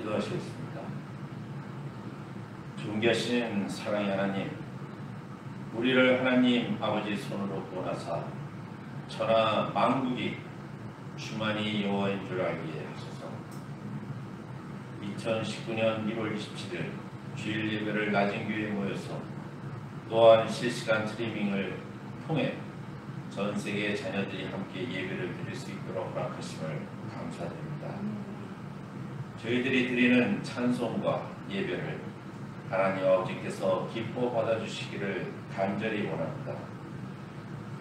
기도하시겠습니다. 존귀하신 사랑의 하나님, 우리를 하나님 아버지 손으로 보나사 천하 만국이 주만이 여호와인 줄 알게 하소서. 2019년 1월 27일 주일 예배를 낮은 교회에 모여서 또한 실시간 스트리밍을 통해 전 세계 자녀들이 함께 예배를 드릴 수 있도록 허락하심을 감사드립니다. 저희들이 드리는 찬송과 예배를 하나님 아버지께서 기뻐 받아주시기를 간절히 원합니다.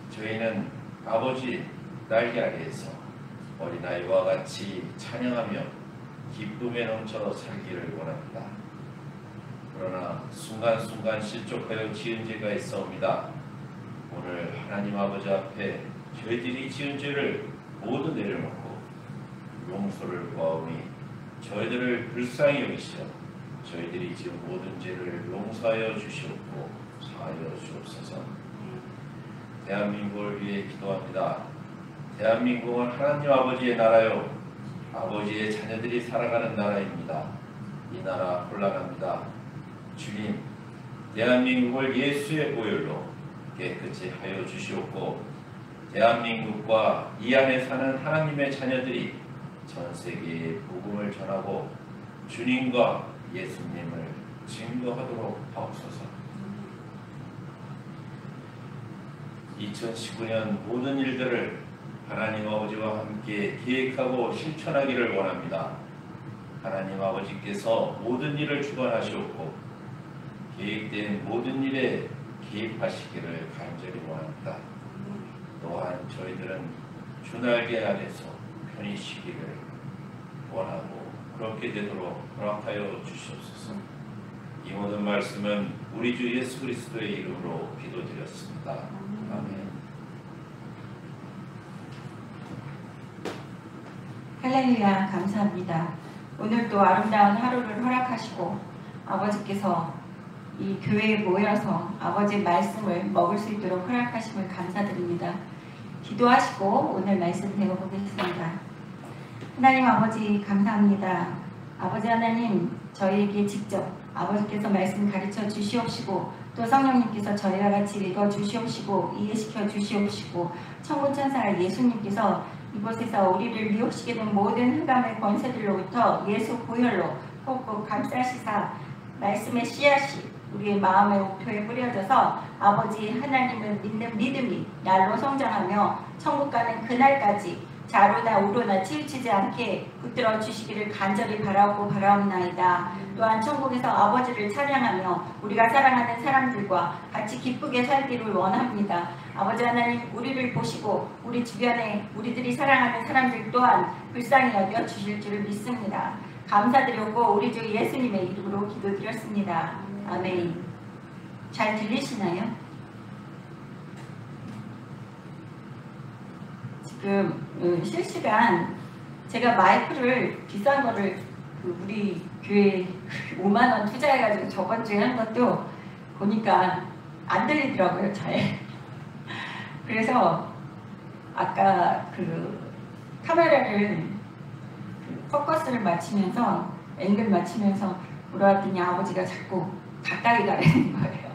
저희는 아버지 날개 아래에서 어린아이와 같이 찬양하며 기쁨에 넘쳐 살기를 원합니다. 그러나 순간순간 실족하여 지은 죄가 있사옵니다. 오늘 하나님 아버지 앞에 저희들이 지은 죄를 모두 내려놓고 용서를 구하오니 저희들을 불쌍히 여기시어 저희들이 지은 모든 죄를 용서하여 주시옵고 사하여 주옵소서. 대한민국을 위해 기도합니다. 대한민국은 하나님 아버지의 나라요 아버지의 자녀들이 살아가는 나라입니다. 이 나라 혼란합니다. 주님, 대한민국을 예수의 보혈로 깨끗이 하여 주시옵고 대한민국과 이 안에 사는 하나님의 자녀들이 전 세계에 복음을 전하고 주님과 예수님을 증거하도록 하옵소서. 2019년 모든 일들을 하나님 아버지와 함께 계획하고 실천하기를 원합니다. 하나님 아버지께서 모든 일을 주관하시옵고 계획된 모든 일에 개입하시기를 간절히 원합니다. 또한 저희들은 주날개 아래서 편히 쉬기를 원하고 그렇게 되도록 허락하여 주시옵소서. 이 모든 말씀은 우리 주 예수 그리스도의 이름으로 기도드렸습니다. 아멘. 할렐루야, 감사합니다. 오늘도 아름다운 하루를 허락하시고 아버지께서 이 교회에 모여서 아버지의 말씀을 먹을 수 있도록 허락하심을 감사드립니다. 기도하시고 오늘 말씀 배워보겠습니다. 하나님 아버지 감사합니다. 아버지 하나님, 저희에게 직접 아버지께서 말씀 가르쳐 주시옵시고 또 성령님께서 저희와 같이 읽어 주시옵시고 이해시켜 주시옵시고 천군천사 예수님께서 이곳에서 우리를 미혹시게 된 모든 흑암의 권세들로부터 예수 보혈로 꼭꼭 감싸시사 말씀의 씨앗이 우리의 마음의 옥토에 뿌려져서 아버지 하나님을 믿는 믿음이 날로 성장하며 천국 가는 그날까지 좌로나 우로나 치우치지 않게 붙들어 주시기를 간절히 바라고 바라옵나이다. 또한 천국에서 아버지를 찬양하며 우리가 사랑하는 사람들과 같이 기쁘게 살기를 원합니다. 아버지 하나님, 우리를 보시고 우리 주변에 우리들이 사랑하는 사람들 또한 불쌍히 여겨 주실 줄을 믿습니다. 감사드렸고 우리 주 예수님의 이름으로 기도드렸습니다. 아멘. 잘 들리시나요? 지금 실시간 제가 마이크를 비싼 거를 우리 교회 5만원 투자해가지고 저번 주에 한 것도 보니까 안 들리더라고요, 잘. 그래서 아까 카메라를 포커스를 맞추면서 앵글 맞추면서 물어봤더니 아버지가 자꾸 가까이 가라는 거예요.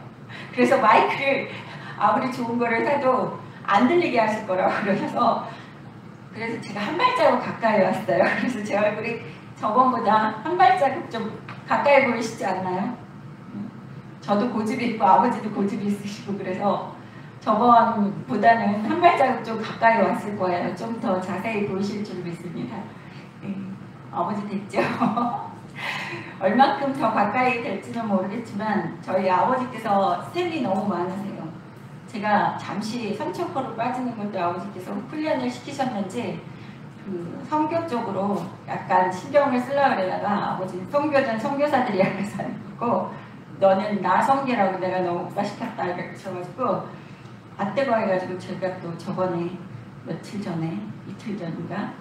그래서 마이크를 아무리 좋은 거를 사도 안 들리게 하실 거라고 그러셔서 그래서 제가 한 발자국 가까이 왔어요. 그래서 제 얼굴이 저번보다 한 발자국 좀 가까이 보이시지 않나요? 저도 고집이 있고 아버지도 고집이 있으시고 그래서 저번보다는 한 발자국 좀 가까이 왔을 거예요. 좀 더 자세히 보이실 줄 믿습니다. 아버지 됐죠? 얼마큼 더 가까이 될지는 모르겠지만 저희 아버지께서 셈이 너무 많으세요. 제가 잠시 삼천포로 빠지는 것도 아버지께서 훈련을 시키셨는지 선교 쪽으로 약간 신경을 쓰려고 그러다가 아버지는 선교전 선교사들이 알아서 하는 거고 너는 나 선교라고 내가 너무 목사시켰다 이렇게 하셔가지고 아뜨거 해가지고 제가 또 저번에 며칠 전에 이틀 전인가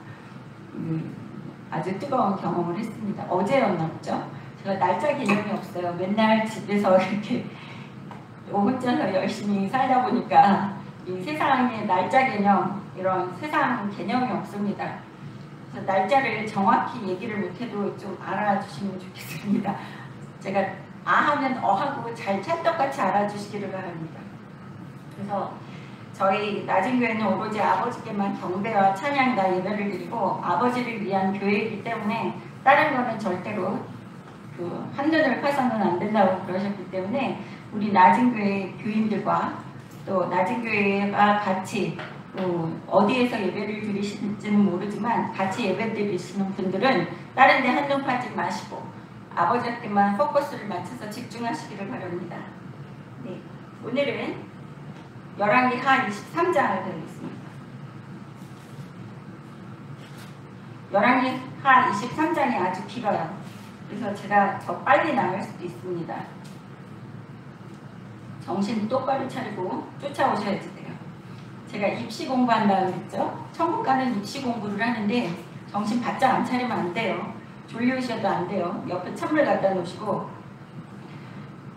아주 뜨거운 경험을 했습니다. 어제였나 보죠? 제가 날짜 개념이 없어요. 맨날 집에서 이렇게 혼자서 열심히 살다 보니까 이 세상의 날짜 개념 이런 세상 개념이 없습니다. 그래서 날짜를 정확히 얘기를 못해도 좀 알아주시면 좋겠습니다. 제가 아 하면 어 하고 잘 찰떡같이 알아주시기를 바랍니다. 그래서 저희 낮은교회는 오로지 아버지께만 경배와 찬양과 예배를 드리고 아버지를 위한 교회이기 때문에 다른 거는 절대로 그 한눈을 파서는 안 된다고 그러셨기 때문에 우리 낮은교회 교인들과 또 낮은교회가 같이 어디에서 예배를 드리시는지는 모르지만 같이 예배 드리시는 분들은 다른 데 한눈 파지 마시고 아버지께만 포커스를 맞춰서 집중하시기를 바랍니다. 네, 오늘은 열왕기하 23장을 배우겠습니다. 열왕기하 23장이 아주 길어요. 그래서 제가 더 빨리 나갈 수도 있습니다. 정신 똑바로 차리고 쫓아오셔야지 돼요. 제가 입시 공부한다고 했죠. 천국 가는 입시 공부를 하는데 정신 바짝 안 차리면 안 돼요. 졸려오셔도 안 돼요. 옆에 찬물 갖다 놓으시고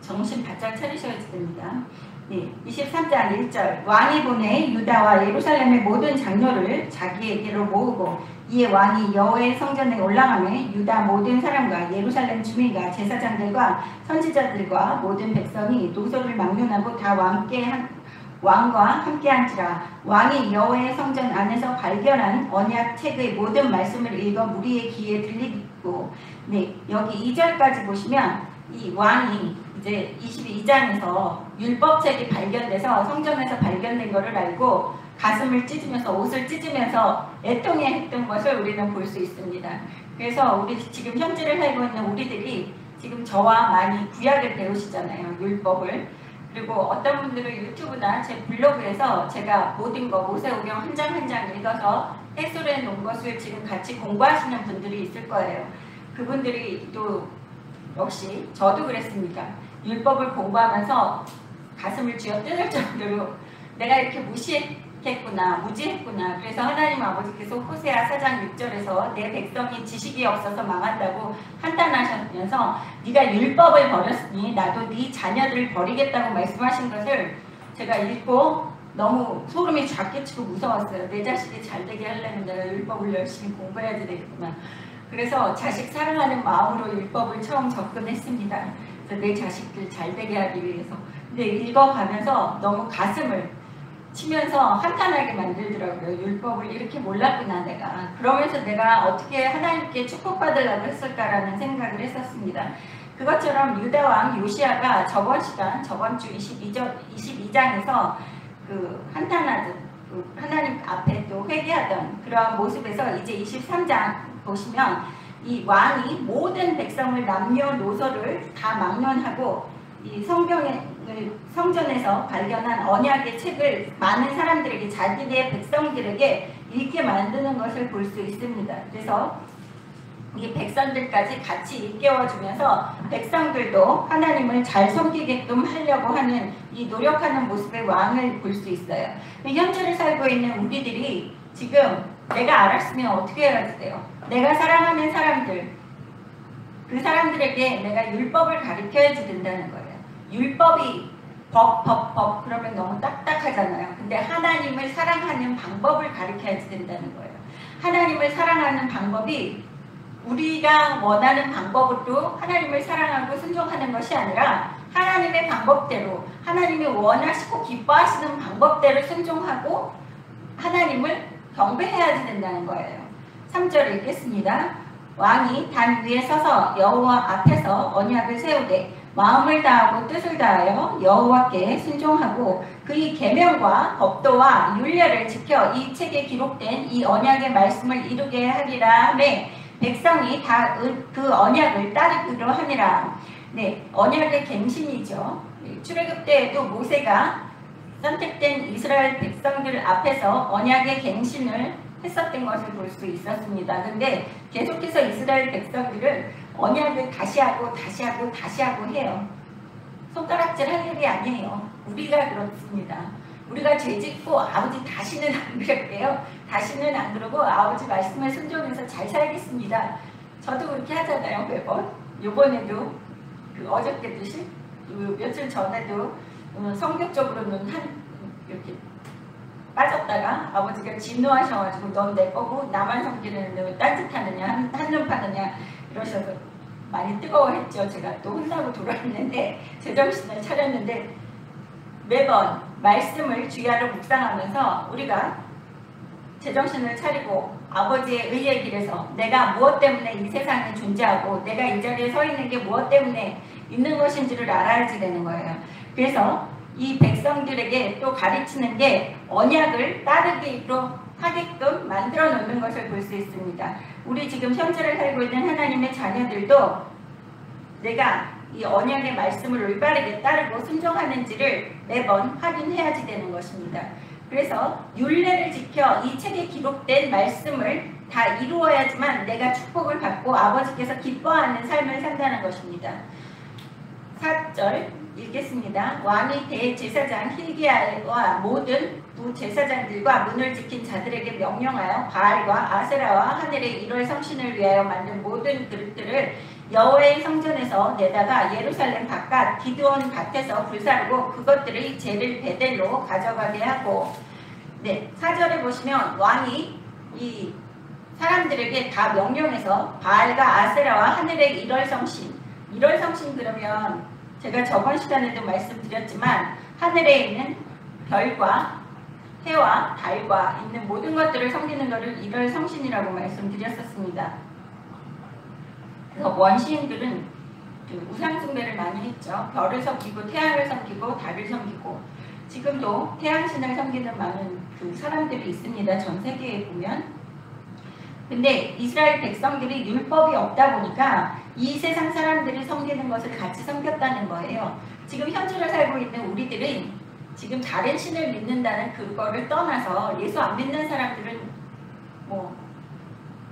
정신 바짝 차리셔야 됩니다. 네, 23장 1절 왕이 보내 유다와 예루살렘의 모든 장로를 자기에게로 모으고 이에 왕이 여호와의 성전에 올라가매 유다 모든 사람과 예루살렘 주민과 제사장들과 선지자들과 모든 백성이 노소를 막론하고 다 왕과 함께 앉으라. 왕이 여호와의 성전 안에서 발견한 언약 책의 모든 말씀을 읽어 무리의 귀에 들리고 네, 여기 2절까지 보시면 이 왕이 이제 22장에서 율법책이 발견돼서 성전에서 발견된 것을 알고 가슴을 찢으면서 옷을 찢으면서 애통해했던 것을 우리는 볼 수 있습니다. 그래서 우리 지금 현지를 살고 있는 우리들이 지금 저와 많이 구약을 배우시잖아요. 율법을. 그리고 어떤 분들은 유튜브나 제 블로그에서 제가 모든 거 모세오경 한 장 한 장 읽어서 해설해 놓은 것을 지금 같이 공부하시는 분들이 있을 거예요. 그분들이 또 역시 저도 그랬습니다. 율법을 공부하면서 가슴을 쥐어 뜯을 정도로 내가 이렇게 무지했구나. 그래서 하나님 아버지께서 호세아 4장 6절에서 내 백성이 지식이 없어서 망한다고 한탄하시면서 네가 율법을 버렸으니 나도 네 자녀들을 버리겠다고 말씀하신 것을 제가 읽고 너무 소름이 쫙 끼치고 무서웠어요. 내 자식이 잘되게 하려면 내가 율법을 열심히 공부해야 되겠구나. 그래서 자식 사랑하는 마음으로 율법을 처음 접근했습니다. 그래서 내 자식들 잘되게 하기 위해서. 근데 읽어가면서 너무 가슴을 치면서 한탄하게 만들더라고요. 율법을 이렇게 몰랐구나 내가. 그러면서 내가 어떻게 하나님께 축복받으려고 했을까라는 생각을 했었습니다. 그것처럼 유다왕 요시아가 저번 주 22장에서 그 한탄하듯 하나님 앞에 또 회개하던 그러한 모습에서 이제 23장 보시면 이 왕이 모든 백성을 남녀노소를 다 막론하고 이 성전에서 발견한 언약의 책을 많은 사람들에게 자기네 백성들에게 읽게 만드는 것을 볼 수 있습니다. 그래서 이 백성들까지 같이 일깨워주면서 백성들도 하나님을 잘 섬기게끔 하려고 하는 이 노력하는 모습의 왕을 볼 수 있어요. 현재를 살고 있는 우리들이 지금 내가 알았으면 어떻게 해야 돼요? 내가 사랑하는 사람들, 그 사람들에게 내가 율법을 가르쳐야지 된다는 거예요. 율법이 법 그러면 너무 딱딱하잖아요. 근데 하나님을 사랑하는 방법을 가르쳐야지 된다는 거예요. 하나님을 사랑하는 방법이 우리가 원하는 방법으로 하나님을 사랑하고 순종하는 것이 아니라 하나님의 방법대로 하나님이 원하시고 기뻐하시는 방법대로 순종하고 하나님을 경배해야지 된다는 거예요. 3절 읽겠습니다. 왕이 단 위에 서서 여호와 앞에서 언약을 세우되 마음을 다하고 뜻을 다하여 여호와께 순종하고 그의 계명과 법도와 율례를 지켜 이 책에 기록된 이 언약의 말씀을 이루게 하리라 하매 백성이 다 그 언약을 따르기로 하니라. 네, 언약의 갱신이죠. 출애굽 때에도 모세가 선택된 이스라엘 백성들 앞에서 언약의 갱신을 했었던 것을 볼 수 있었습니다. 근데 계속해서 이스라엘 백성들은 언약을 다시 하고 해요. 손가락질 할 일이 아니에요. 우리가 그렇습니다. 우리가 죄짓고 아버지 다시는 안 그럴게요. 다시는 안 그러고 아버지 말씀에 순종해서 잘 살겠습니다. 저도 그렇게 하잖아요. 매번. 요번에도 며칠 전에도 성격적으로는 이렇게 빠졌다가 아버지가 진노하셔가지고 넌 내 거고 나만 섬기는데 왜 딴짓하느냐 한눈 파느냐 이러셔서 많이 뜨거워했죠. 제가 또 혼나고 돌아왔는데 제정신을 차렸는데 매번 말씀을 주야로 묵상하면서 우리가 제정신을 차리고 아버지의 의의 길에서 내가 무엇 때문에 이 세상에 존재하고 내가 이 자리에 서 있는 게 무엇 때문에 있는 것인지를 알아야지 되는 거예요. 그래서 이 백성들에게 또 가르치는 게 언약을 따르기로 하게끔 만들어 놓는 것을 볼 수 있습니다. 우리 지금 현재를 살고 있는 하나님의 자녀들도 내가 이 언약의 말씀을 올바르게 따르고 순종하는지를 매번 확인해야지 되는 것입니다. 그래서 율례를 지켜 이 책에 기록된 말씀을 다 이루어야지만 내가 축복을 받고 아버지께서 기뻐하는 삶을 산다는 것입니다. 4절 읽겠습니다. 왕이 대제사장 hil기야와 모든 부제사장들과 문을 지킨 자들에게 명령하여 바알과 아세라와 하늘의 1월 성신을 위하여 만든 모든 그릇들을 여호와의 성전에서 내다가 예루살렘 바깥 기드온 밭에서 불사르고 그것들의 재를 베델로 가져가게 하고, 네, 4절에 보시면 왕이 이 사람들에게 다 명령해서 바알과 아세라와 하늘의 1월 성신 그러면 제가 저번 시간에도 말씀드렸지만 하늘에 있는 별과 해와 달과 있는 모든 것들을 섬기는 것을 1월 성신이라고 말씀드렸었습니다. 그래서 원시인들은 그 우상숭배를 많이 했죠. 별을 섬기고 태양을 섬기고 달을 섬기고 지금도 태양신을 섬기는 많은 그 사람들이 있습니다. 전 세계에 보면. 근데 이스라엘 백성들이 율법이 없다 보니까 이 세상 사람들이 섬기는 것을 같이 섬겼다는 거예요. 지금 현재를 살고 있는 우리들은 지금 다른 신을 믿는다는 그거를 떠나서 예수 안 믿는 사람들은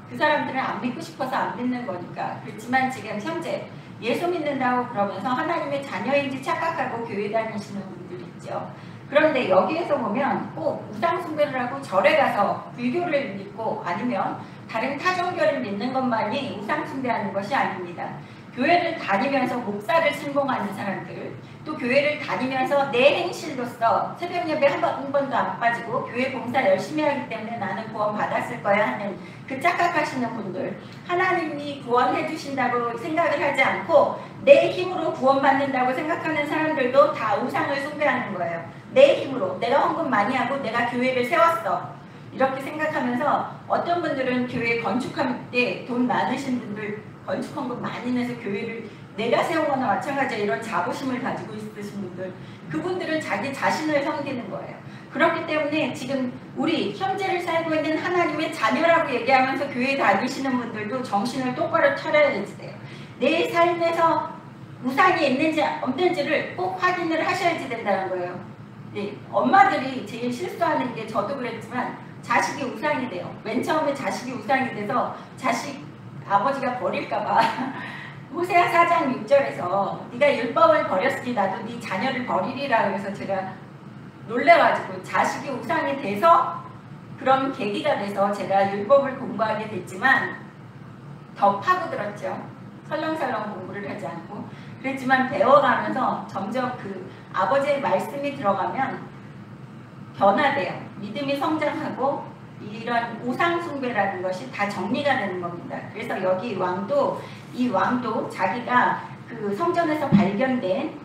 그 사람들은 안 믿고 싶어서 안 믿는 거니까. 그렇지만 지금 현재 예수 믿는다고 그러면서 하나님의 자녀인지 착각하고 교회 다니시는 분들 있죠. 그런데 여기에서 보면 꼭 우상숭배를 하고 절에 가서 불교를 믿고 아니면 다른 타종교를 믿는 것만이 우상숭배하는 것이 아닙니다. 교회를 다니면서 목사를 신봉하는 사람들, 또 교회를 다니면서 내 행실로서 새벽 예배 한 번도 안 빠지고 교회 봉사 열심히 하기 때문에 나는 구원 받았을 거야 하는 그 착각하시는 분들, 하나님이 구원해 주신다고 생각을 하지 않고 내 힘으로 구원받는다고 생각하는 사람들도 다 우상을 숭배하는 거예요. 내 힘으로 내가 헌금 많이 하고 내가 교회를 세웠어 이렇게 생각하면서 어떤 분들은 교회 건축할 때 돈 많으신 분들 건축 헌금 많이 내서 교회를 내가 세운 거나 마찬가지야 이런 자부심을 가지고 있으신 분들, 그분들은 자기 자신을 섬기는 거예요. 그렇기 때문에 지금 우리 현재를 살고 있는 하나님의 자녀라고 얘기하면서 교회 다니시는 분들도 정신을 똑바로 차려야지 돼요. 내 삶에서 우상이 있는지 없는지를 꼭 확인을 하셔야지 된다는 거예요. 네, 엄마들이 제일 실수하는 게 저도 그랬지만 자식이 우상이 돼요. 맨 처음에 자식이 우상이 돼서 아버지가 버릴까봐 호세아 4장 6절에서 네가 율법을 버렸으니 나도 네 자녀를 버리리라 그래서 제가 놀래가지고 자식이 우상이 돼서 그런 계기가 돼서 제가 율법을 공부하게 됐지만 더 파고들었죠. 설렁설렁 공부를 하지 않고. 그랬지만 배워가면서 점점 그 아버지의 말씀이 들어가면 변화돼요. 믿음이 성장하고 이런 우상숭배라는 것이 다 정리가 되는 겁니다. 그래서 여기 이 왕도 자기가 그 성전에서 발견된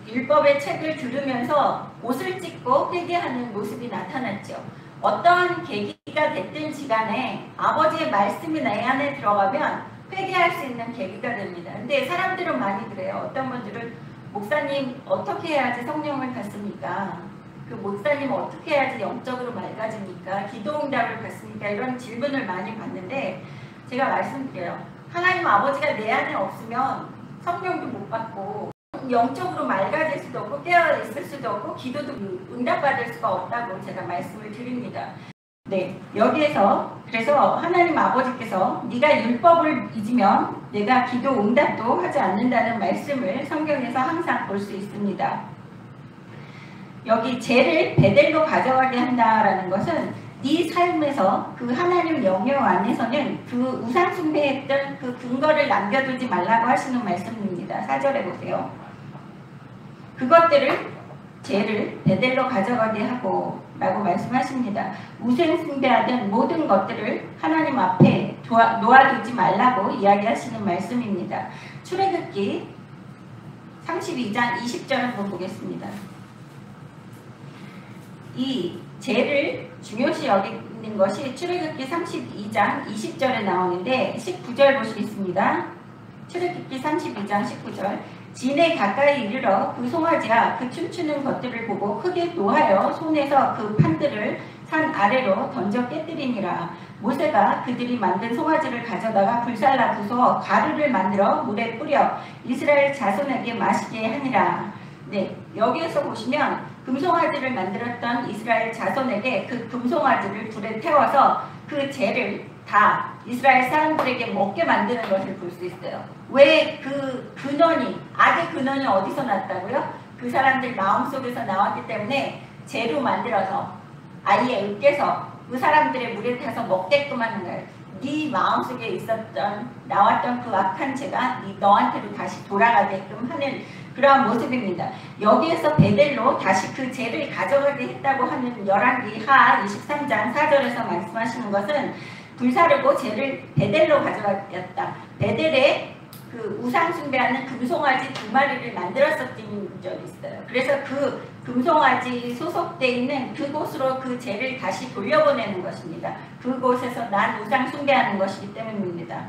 율법의 책을 들으면서 옷을 찢고 회개하는 모습이 나타났죠. 어떠한 계기가 됐든지 간에 아버지의 말씀이 내 안에 들어가면 회개할 수 있는 계기가 됩니다. 근데 사람들은 많이 그래요. 어떤 분들은 목사님 어떻게 해야지 성령을 받습니까? 그 목사님 어떻게 해야지 영적으로 맑아집니까? 기도응답을 받습니까? 이런 질문을 많이 받는데 제가 말씀드려요. 하나님 아버지가 내 안에 없으면 성령도 못 받고 영적으로 맑아질 수도 없고 깨어있을 수도 없고 기도도 응답받을 수가 없다고 제가 말씀을 드립니다. 네, 여기에서 그래서 하나님 아버지께서 네가 율법을 잊으면 내가 기도 응답도 하지 않는다는 말씀을 성경에서 항상 볼 수 있습니다. 여기 죄를 베델로 가져가게 한다라는 것은 네 삶에서 그 하나님 영역 안에서는 그 우상 숭배했던 그 근거를 남겨두지 말라고 하시는 말씀입니다. 4절에 보세요. 그것들을 죄를 베델로 가져가게 하고 라고 말씀하십니다. 우상 숭배하던 모든 것들을 하나님 앞에 놓아두지 말라고 이야기하시는 말씀입니다. 출애굽기 32장 20절 한번 보겠습니다. 이 죄를 중요시 여기는 것이 출애굽기 32장 20절에 나오는데 19절 보시겠습니다. 출애굽기 32장 19절. 진에 가까이 이르러 그 송아지와 그 춤추는 것들을 보고 크게 노하여 손에서 그 판들을 산 아래로 던져 깨뜨리니라. 모세가 그들이 만든 송아지를 가져다가 불살라 부숴 가루를 만들어 물에 뿌려 이스라엘 자손에게 마시게 하니라. 네, 여기에서 보시면 금송아지를 만들었던 이스라엘 자손에게 그 금송아지를 불에 태워서 그 죄를 다 이스라엘 사람들에게 먹게 만드는 것을 볼 수 있어요. 왜 그 근원이, 악의 근원이 어디서 났다고요? 그 사람들 마음속에서 나왔기 때문에 죄로 만들어서 아예 으깨서 그 사람들의 물에 타서 먹게끔 하는 거예요. 네 마음속에 있었던 나왔던 그 악한 죄가 너한테로 다시 돌아가게끔 하는 그러한 모습입니다. 여기에서 베델로 다시 그 죄를 가져가게 했다고 하는 열왕기 하 23장 4절에서 말씀하시는 것은 불사르고 죄를 베델로 가져갔다. 베델에 그 우상 숭배하는 금송아지 2마리를 만들었었던 적이 있어요. 그래서 그 금송아지 소속되어 있는 그곳으로 그 죄를 다시 돌려보내는 것입니다. 그곳에서 난 우상 숭배하는 것이기 때문입니다.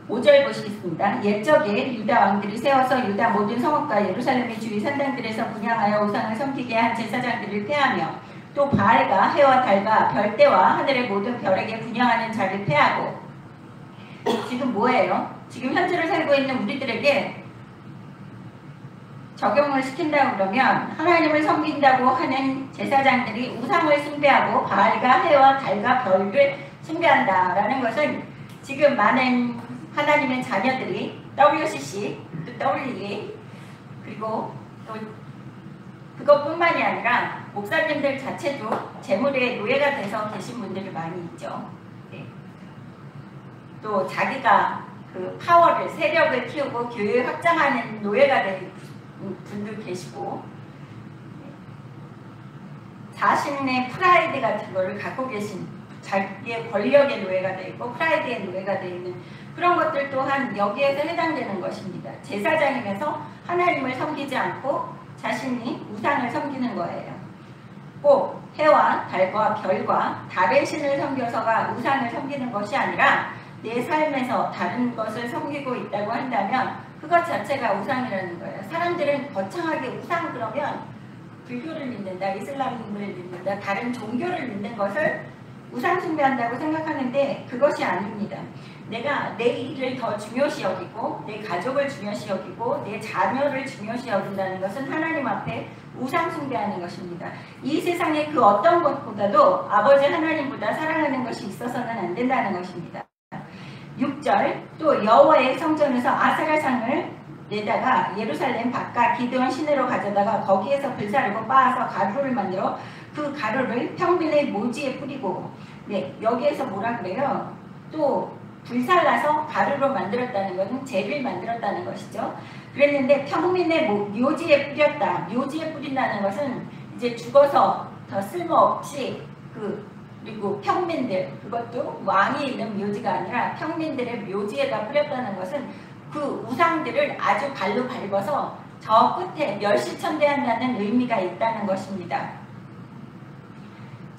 5절 보시겠습니다. 옛적에 유다 왕들이 세워서 유다 모든 성읍과 예루살렘의 주위 산당들에서 분향하여 우상을 섬기게 한 제사장들을 폐하며 또 바알과 해와 달과 별대와 하늘의 모든 별에게 분향하는 자를 폐하고 지금 뭐예요? 지금 현재를 살고 있는 우리들에게 적용을 시킨다고 그러면 하나님을 섬긴다고 하는 제사장들이 우상을 숭배하고 바알과 해와 달과 별을 숭배한다라는 것은 지금 많은 하나님의 자녀들이 WCC, 또 WA 그리고 또 그것뿐만이 아니라 목사님들 자체도 재물의 노예가 돼서 계신 분들이 많이 있죠. 네. 또 자기가 그 파워를, 세력을 키우고 교회 확장하는 노예가 된 분들 계시고 자신의 프라이드 같은 거를 갖고 계신 자기의 권력의 노예가 되어 있고 프라이드의 노예가 되어 있는 그런 것들 또한 여기에서 해당되는 것입니다. 제사장이면서 하나님을 섬기지 않고 자신이 우상을 섬기는 거예요. 꼭 해와 달과 별과 다른 신을 섬겨서가 우상을 섬기는 것이 아니라 내 삶에서 다른 것을 섬기고 있다고 한다면 그것 자체가 우상이라는 거예요. 사람들은 거창하게 우상 그러면 불교를 믿는다, 이슬람을 믿는다, 다른 종교를 믿는 것을 우상 숭배한다고 생각하는데 그것이 아닙니다. 내가 내 일을 더 중요시 여기고 내 가족을 중요시 여기고 내 자녀를 중요시 여긴다는 것은 하나님 앞에 우상 숭배하는 것입니다. 이 세상에 그 어떤 것보다도 아버지 하나님보다 사랑하는 것이 있어서는 안 된다는 것입니다. 6절 또 여호와의 성전에서 아세라상을 내다가 예루살렘 바깥 기드온 시내로 가져다가 거기에서 불사르고 빻아서 가루를 만들어 그 가루를 평민의 묘지에 뿌리고 네 여기에서 뭐라 그래요? 또 불살라서 가루로 만들었다는 것은 재를 만들었다는 것이죠. 그랬는데 평민의 묘지에 뿌렸다. 묘지에 뿌린다는 것은 이제 죽어서 더 쓸모없이 그리고 평민들 그것도 왕이 있는 묘지가 아니라 평민들의 묘지에다 뿌렸다는 것은 그 우상들을 아주 발로 밟아서 저 끝에 멸시천대한다는 의미가 있다는 것입니다.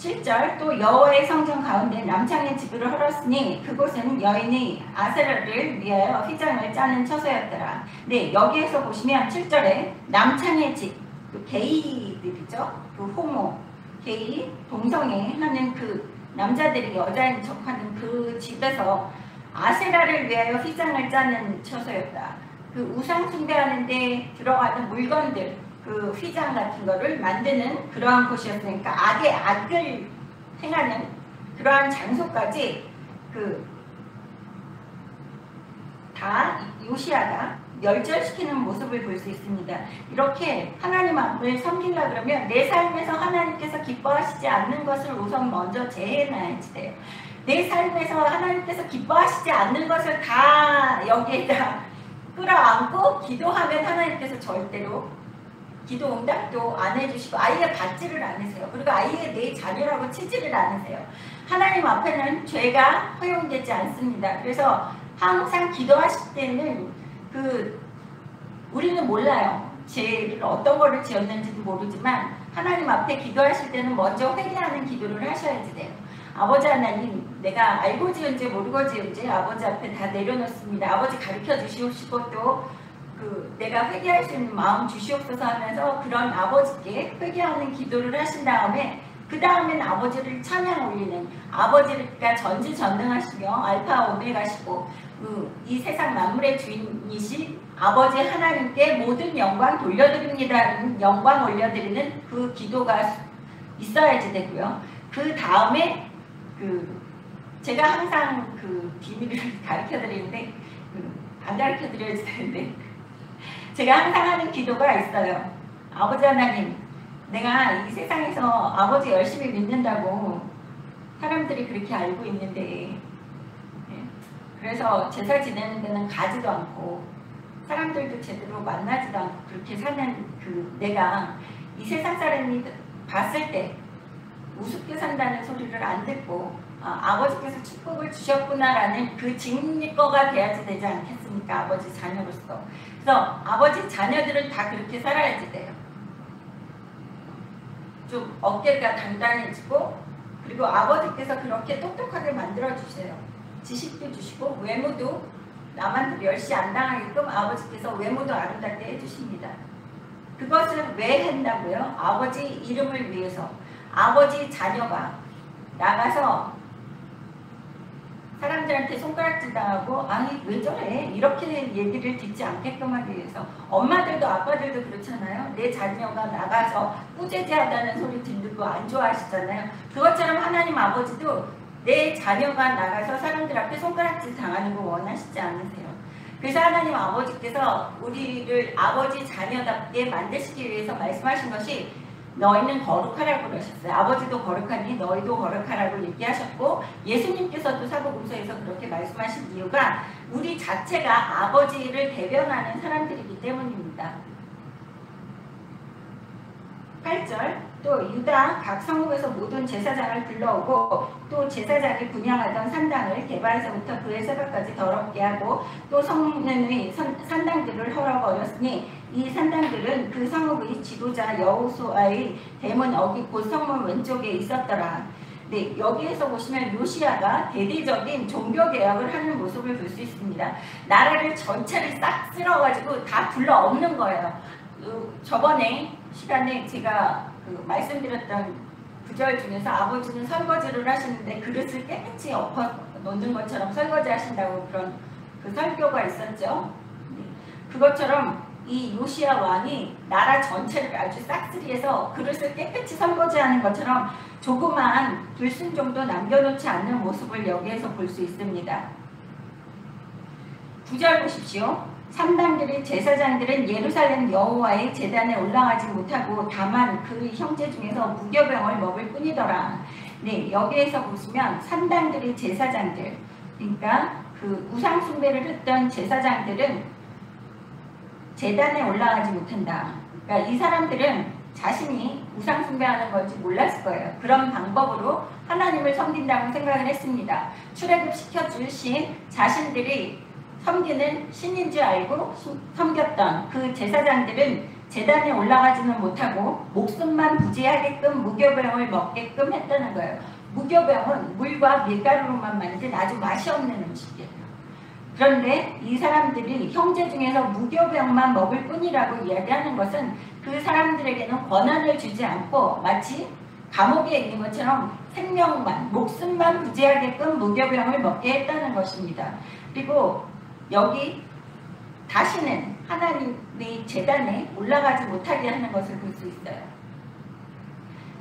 7절 또 여호와의 성전 가운데 남창의 집으로 헐었으니 그곳은 여인이 아세라를 위하여 휘장을 짜는 처소였더라. 네 여기에서 보시면 7절에 남창의 집, 그 게이들이죠. 그 호모, 게이, 동성애 하는 그 남자들이 여자인 척하는 그 집에서 아세라를 위하여 휘장을 짜는 처소였다. 그 우상 숭배하는 데 들어가는 물건들 그 휘장 같은 거를 만드는 그러한 곳이었으니까 악의 악을 행하는 그러한 장소까지 다 요시야가 멸절시키는 모습을 볼 수 있습니다. 이렇게 하나님 앞을 섬기려 그러면 내 삶에서 하나님께서 기뻐하시지 않는 것을 우선 먼저 제해놔야지 돼요. 내 삶에서 하나님께서 기뻐하시지 않는 것을 다 여기에다 끌어안고 기도하면 하나님께서 절대로 기도 응답도 안 해주시고 아예 받지를 않으세요. 그리고 아예 내 자녀라고 치지를 않으세요. 하나님 앞에는 죄가 허용되지 않습니다. 그래서 항상 기도하실 때는 우리는 몰라요. 죄를 어떤 거를 지었는지도 모르지만 하나님 앞에 기도하실 때는 먼저 회개하는 기도를 하셔야지 돼요. 아버지 하나님, 내가 알고 지은지 모르고 지은지 아버지 앞에 다 내려놓습니다. 아버지 가르쳐 주시옵시고 또 내가 회개할 수 있는 마음 주시옵소서 하면서 그런 아버지께 회개하는 기도를 하신 다음에 그 다음엔 아버지를 찬양 올리는, 아버지가 전지전능하시며 알파 오메가시고 이 세상 만물의 주인이신 아버지 하나님께 모든 영광 돌려드립니다. 영광 올려드리는 그 기도가 있어야지 되고요. 그 다음에 제가 항상 비밀을 가르쳐드리는데 안 가르쳐드려야지 되는데 제가 항상 하는 기도가 있어요. 아버지 하나님, 내가 이 세상에서 아버지 열심히 믿는다고 사람들이 그렇게 알고 있는데 그래서 제사 지내는 데는 가지도 않고 사람들도 제대로 만나지도 않고 그렇게 사는 내가 이 세상 사람이 봤을 때 우습게 산다는 소리를 안 듣고 아버지께서 축복을 주셨구나라는 그 증거가 돼야지 되지 않겠습니까? 아버지 자녀로서. 그래서 아버지 자녀들은 다 그렇게 살아야지 돼요. 좀 어깨가 단단해지고 그리고 아버지께서 그렇게 똑똑하게 만들어주세요. 지식도 주시고 외모도 남한테 멸시 안 당하게끔 아버지께서 외모도 아름답게 해주십니다. 그것은 왜 한다고요? 아버지 이름을 위해서. 아버지 자녀가 나가서 사람들한테 손가락질 당하고 아니 왜 저래 이렇게 얘기를 듣지 않게끔 하기 위해서. 엄마들도 아빠들도 그렇잖아요. 내 자녀가 나가서 꾸재재하다는 소리 듣고 안 좋아하시잖아요. 그것처럼 하나님 아버지도 내 자녀가 나가서 사람들 앞에 손가락질 당하는 거 원하시지 않으세요. 그래서 하나님 아버지께서 우리를 아버지 자녀답게 만드시기 위해서 말씀하신 것이 너희는 거룩하라고 그러셨어요. 아버지도 거룩하니 너희도 거룩하라고 얘기하셨고 예수님께서도 사복음서에서 그렇게 말씀하신 이유가 우리 자체가 아버지를 대변하는 사람들이기 때문입니다. 8절 또 유다 각 성읍에서 모든 제사장을 불러오고 또 제사장이 분향하던 산당을 개발에서부터 그의 새벽까지 더럽게 하고 또 성문의 산당들을 헐어버렸으니 이 산당들은 그 성읍의 지도자 여호수아의 대문 어기 곧 성문 왼쪽에 있었더라. 네, 여기에서 보시면 요시야가 대대적인 종교개혁을 하는 모습을 볼 수 있습니다. 나라를 전체를 싹 쓸어가지고 다 불러 엎는 거예요. 저번에 시간에 제가 말씀드렸던 구절 중에서 아버지는 설거지를 하시는데 그릇을 깨끗이 엎어 놓는 것처럼 설거지 하신다고 그런 설교가 있었죠. 그것처럼 이 요시야 왕이 나라 전체를 아주 싹쓸이해서 그릇을 깨끗이 설거지하는 것처럼 조그만 불순종도 남겨놓지 않는 모습을 여기에서 볼 수 있습니다. 9절 보십시오. 산당들의 제사장들은 예루살렘 여호와의 제단에 올라가지 못하고 다만 그 형제 중에서 무교병을 먹을 뿐이더라. 네, 여기에서 보시면 산당들의 제사장들, 그러니까 그 우상 숭배를 했던 제사장들은 제단에 올라가지 못한다. 그러니까 이 사람들은 자신이 우상 숭배하는 건지 몰랐을 거예요. 그런 방법으로 하나님을 섬긴다고 생각을 했습니다. 출애굽 시켜주신 자신들이 섬기는 신인 줄 알고 섬겼던 그 제사장들은 제단에 올라가지는 못하고 목숨만 부지하게끔 무교병을 먹게끔 했다는 거예요. 무교병은 물과 밀가루로만 만든 아주 맛이 없는 음식이에요. 그런데 이 사람들이 형제 중에서 무교병만 먹을 뿐이라고 이야기하는 것은 그 사람들에게는 권한을 주지 않고 마치 감옥에 있는 것처럼 생명만, 목숨만 부지하게끔 무교병을 먹게 했다는 것입니다. 그리고 여기 다시는 하나님의 제단에 올라가지 못하게 하는 것을 볼 수 있어요.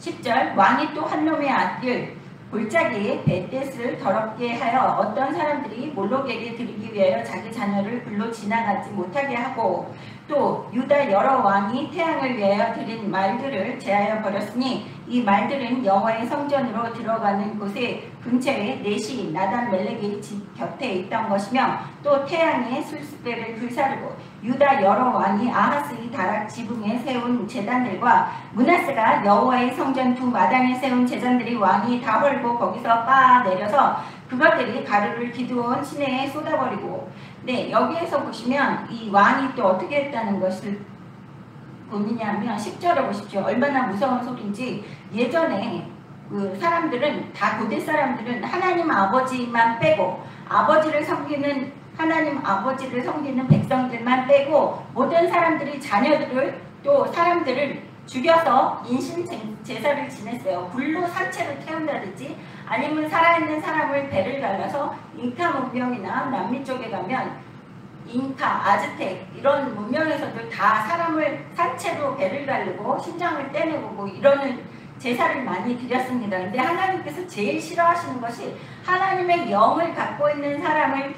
10절 왕이 또 한 놈의 아들 골짜기에 벳댓을 더럽게 하여 어떤 사람들이 몰록에게 드리기 위하여 자기 자녀를 글로 지나가지 못하게 하고 또 유다 여러 왕이 태양을 위하여 드린 말들을 제하여 버렸으니 이 말들은 여호와의 성전으로 들어가는 곳에 근처에 넷이 나단 멜렉의 집 곁에 있던 것이며 또 태양의 술수대를 불사르고 유다 여러 왕이 아하스의 다락 지붕에 세운 제단들과 므낫세가 여호와의 성전 두 마당에 세운 제단들이 왕이 다 헐고 거기서 빻아 내려서 그것들이 가루를 기드온 시내에 쏟아버리고 네, 여기에서 보시면 이 왕이 또 어떻게 했다는 것을 보느냐면 10절에 보십시오. 얼마나 무서운 소리인지. 예전에 그 사람들은 다 고대 사람들은 하나님 아버지만 빼고 아버지를 섬기는 하나님 아버지를 섬기는 백성들만 빼고 모든 사람들이 자녀들을 또 사람들을 죽여서 인신 제사를 지냈어요. 불로 산채를 태운다든지 아니면 살아있는 사람을 배를 갈라서 잉카 문명이나 남미 쪽에 가면 잉카, 아즈텍 이런 문명에서도 다 사람을 산채로 배를 가르고 심장을 떼내고 뭐 이러는 제사를 많이 드렸습니다. 근데 하나님께서 제일 싫어하시는 것이 하나님의 영을 갖고 있는 사람을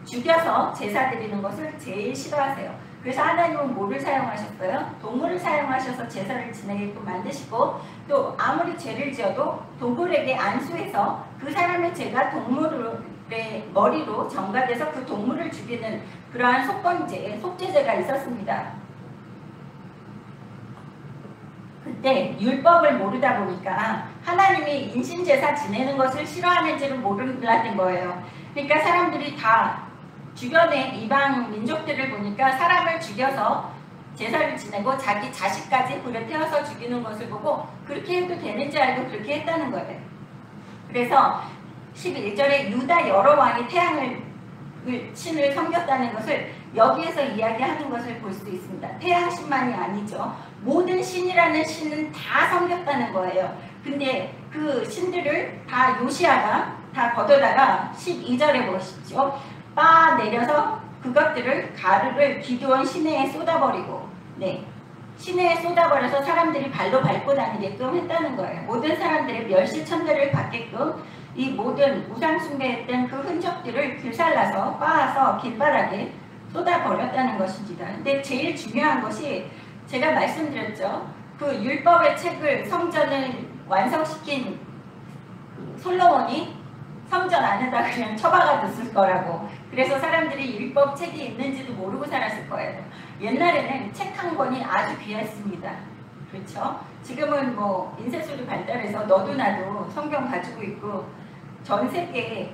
죽여서 제사 드리는 것을 제일 싫어하세요. 그래서 하나님은 뭐를 사용하셨어요? 동물을 사용하셔서 제사를 지내게끔 만드시고 또 아무리 죄를 지어도 동물에게 안수해서 그 사람의 죄가 동물의 머리로 전가돼서 그 동물을 죽이는 그러한 속건제, 속죄제가 있었습니다. 그때 율법을 모르다 보니까 하나님이 인신제사 지내는 것을 싫어하는지를 모르는 거예요. 그러니까 사람들이 다 주변의 이방 민족들을 보니까 사람을 죽여서 제사를 지내고 자기 자식까지 불에 태워서 죽이는 것을 보고 그렇게 해도 되는지 알고 그렇게 했다는 거예요. 그래서 11절에 유다 여러 왕이 태양을 신을 섬겼다는 것을 여기에서 이야기하는 것을 볼 수 있습니다. 태양신만이 아니죠. 모든 신이라는 신은 다 섬겼다는 거예요. 근데 그 신들을 다 요시아가 다 걷어다가 12절에 보십시오. 빻아 내려서 그것들을 가루를 기드온 시내에 쏟아버리고 네, 시내에 쏟아버려서 사람들이 발로 밟고 다니게끔 했다는 거예요. 모든 사람들의 멸시천대를 받게끔 이 모든 우상숭배했던 그 흔적들을 불살라서 빻아서 길바닥에 쏟아버렸다는 것입니다. 근데 제일 중요한 것이 제가 말씀드렸죠. 그 율법의 책을 성전을 완성시킨 솔로몬이 성전 안에다 그냥 처박아뒀을 거라고. 그래서 사람들이 율법 책이 있는지도 모르고 살았을 거예요. 옛날에는 책 한 권이 아주 귀했습니다. 그렇죠? 지금은 뭐 인쇄술이 발달해서 너도 나도 성경 가지고 있고 전 세계에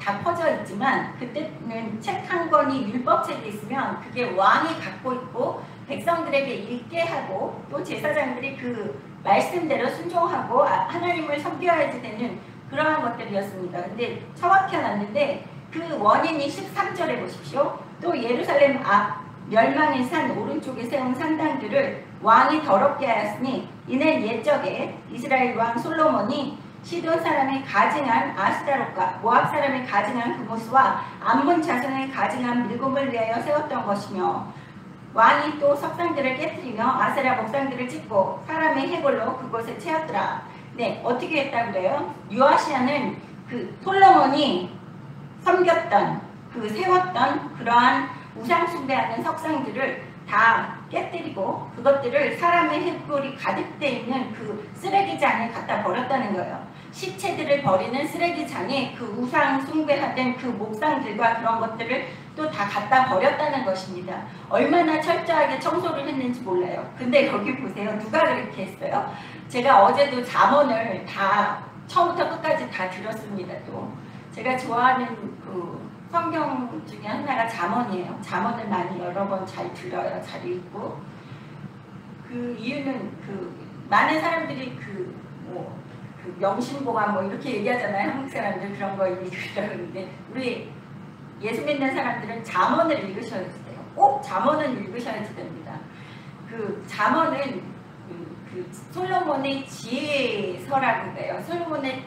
다 퍼져 있지만 그때는 책 한 권이 율법책이 있으면 그게 왕이 갖고 있고 백성들에게 읽게 하고 또 제사장들이 그 말씀대로 순종하고 하나님을 섬겨야지 되는 그러한 것들이었습니다. 근데 처박혀놨는데 그 원인이 13절에 보십시오. 또 예루살렘 앞 멸망의 산 오른쪽에 세운 산당들을 왕이 더럽게 하였으니 이는 옛적에 이스라엘 왕 솔로몬이 시돈 사람이 가증한 아스다롯과 모압 사람이 가증한 그모스와 암몬 자손의 가증한 밀곰을 위하여 세웠던 것이며 왕이 또 석상들을 깨뜨리며 아세라 목상들을 찍고 사람의 해골로 그곳에 채웠더라. 네, 어떻게 했다고 그래요? 요아시아는 그 솔로몬이 섬겼던 그 세웠던 그러한 우상숭배하는 석상들을 다 깨뜨리고 그것들을 사람의 해골이 가득 돼 있는 그 쓰레기장에 갖다 버렸다는 거예요. 시체들을 버리는 쓰레기장에 그 우상 숭배하던 그 목상들과 그런 것들을 또 다 갖다 버렸다는 것입니다. 얼마나 철저하게 청소를 했는지 몰라요. 근데 여기 보세요. 누가 그렇게 했어요? 제가 어제도 잠언을 다 처음부터 끝까지 다 들었습니다. 또 제가 좋아하는 그 성경 중에 하나가 잠언이에요. 잠언을 많이 여러 번 잘 들어요. 잘 읽고. 그 이유는 그 많은 사람들이 그 명심보감 뭐 이렇게 얘기하잖아요. 한국 사람들 그런 거 읽으려고 하는데 우리 예수 믿는 사람들은 잠언을 읽으셔야 돼요. 꼭 잠언을 읽으셔야 됩니다. 그 잠언은 그 솔로몬의 지혜서라고 해요. 솔로몬의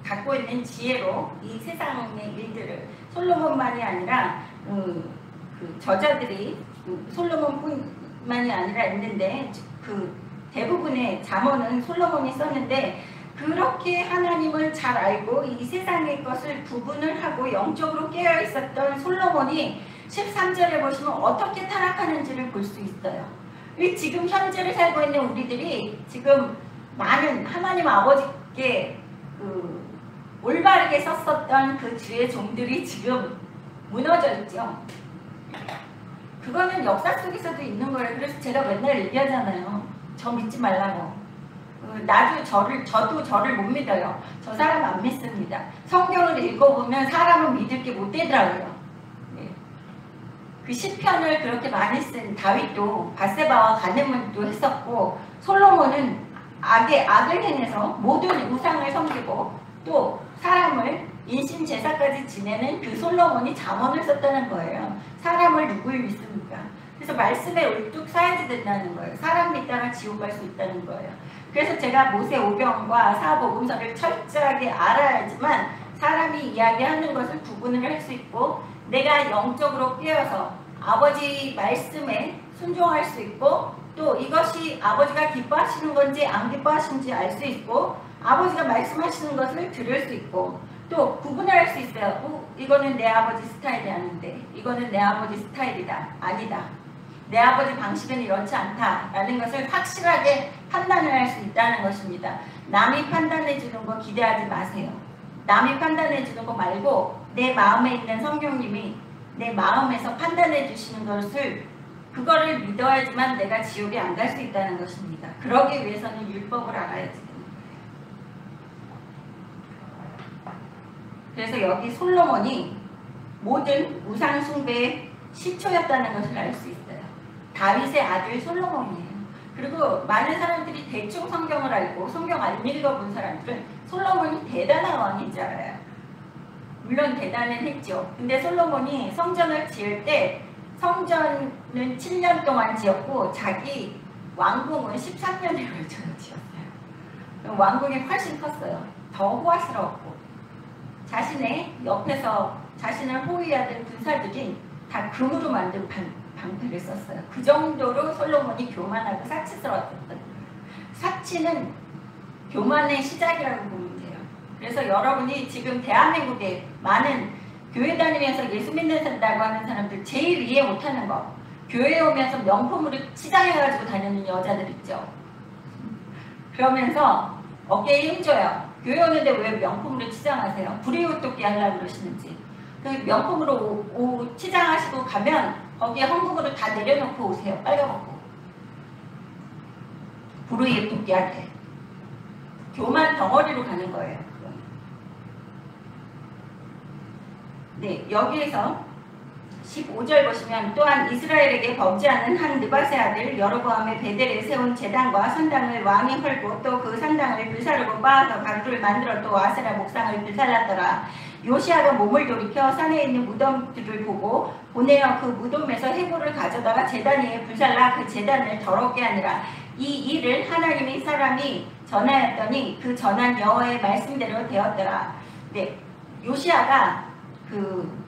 갖고 있는 지혜로 이 세상의 일들을 솔로몬만이 아니라 그 저자들이 솔로몬뿐만이 아니라 있는데 그 대부분의 잠언은 솔로몬이 썼는데 그렇게 하나님을 잘 알고 이 세상의 것을 구분을 하고 영적으로 깨어 있었던 솔로몬이 13절에 보시면 어떻게 타락하는지를 볼 수 있어요. 지금 현재를 살고 있는 우리들이 지금 많은 하나님 아버지께 올바르게 썼었던 그 주의 종들이 지금 무너져 있죠. 그거는 역사 속에서도 있는 거예요. 그래서 제가 맨날 얘기하잖아요. 저 믿지 말라고. 저도 저를 못 믿어요. 저 사람 안 믿습니다. 성경을 읽어보면 사람은 믿을 게 못 되더라고요. 그 시편을 그렇게 많이 쓴 다윗도 바세바와 간음도 했었고, 솔로몬은 악을 행해서 모든 우상을 섬기고 또 사람을 인신 제사까지 지내는 그 솔로몬이 잠언을 썼다는 거예요. 사람을 누굴 믿습니까? 그래서 말씀에 울뚝 사야지 된다는 거예요. 사람 믿다가 지옥 갈 수 있다는 거예요. 그래서 제가 모세 오경과 사복음서를 철저하게 알아야지만 사람이 이야기하는 것을 구분을 할 수 있고, 내가 영적으로 깨어서 아버지 말씀에 순종할 수 있고, 또 이것이 아버지가 기뻐하시는 건지 안 기뻐하시는지 알 수 있고, 아버지가 말씀하시는 것을 들을 수 있고, 또 구분을 할 수 있어요. 이거는 내 아버지 스타일이 아닌데, 이거는 내 아버지 스타일이다. 아니다. 내 아버지 방식은 이렇지 않다. 라는 것을 확실하게 판단을 할 수 있다는 것입니다. 남이 판단해 주는 거 기대하지 마세요. 남이 판단해 주는 거 말고 내 마음에 있는 성령님이 내 마음에서 판단해 주시는 것을, 그거를 믿어야지만 내가 지옥에 안 갈 수 있다는 것입니다. 그러기 위해서는 율법을 알아야지 됩니다. 그래서 여기 솔로몬이 모든 우상 숭배의 시초였다는 것을 알 수 있어요. 다윗의 아들 솔로몬이에요. 그리고 많은 사람들이 대충 성경을 알고 성경 안 읽어본 사람들은 솔로몬이 대단한 왕인 줄 알아요. 물론 대단은 했죠. 근데 솔로몬이 성전을 지을 때 성전은 7년 동안 지었고 자기 왕궁은 13년에 걸쳐 지었어요. 왕궁이 훨씬 컸어요. 더 호화스러웠고, 자신의 옆에서 자신을 호위하던 군사들이 다 금으로 만든 방패를 썼어요. 그 정도로 솔로몬이 교만하고 사치스러웠던 거예요. 사치는 교만의 시작이라고 보면 돼요. 그래서 여러분이 지금 대한민국에 많은 교회 다니면서 예수 믿는다고 하는 사람들 제일 이해 못하는 거, 교회에 오면서 명품으로 치장해가지고 다니는 여자들 있죠. 그러면서 어깨에 힘줘요. 교회 오는데 왜 명품으로 치장하세요? 불이웃돕기 하려고 그러시는지. 그 명품으로 치장하시고 가면 거기에 헌금으로 다 내려놓고 오세요. 빨가먹고. 불이웃돕기 할 때. 교만 덩어리로 가는 거예요. 네, 여기에서 15절 보시면, 또한 이스라엘에게 범죄하는 한 느밧의 아들 여로보암의 베델에 세운 제단과 산당을 왕이 헐고 또 그 산당을 불사르고 빻아서 가루를 만들어 또 아세라 목상을 불살랐더라. 요시아가 몸을 돌이켜 산에 있는 무덤들을 보고 보내어 그 무덤에서 해골을 가져다가 제단 위에 불살라 그 제단을 더럽게 하니라. 이 일을 하나님의 사람이 전하였더니 그 전한 여호와의 말씀대로 되었더라. 네, 요시아가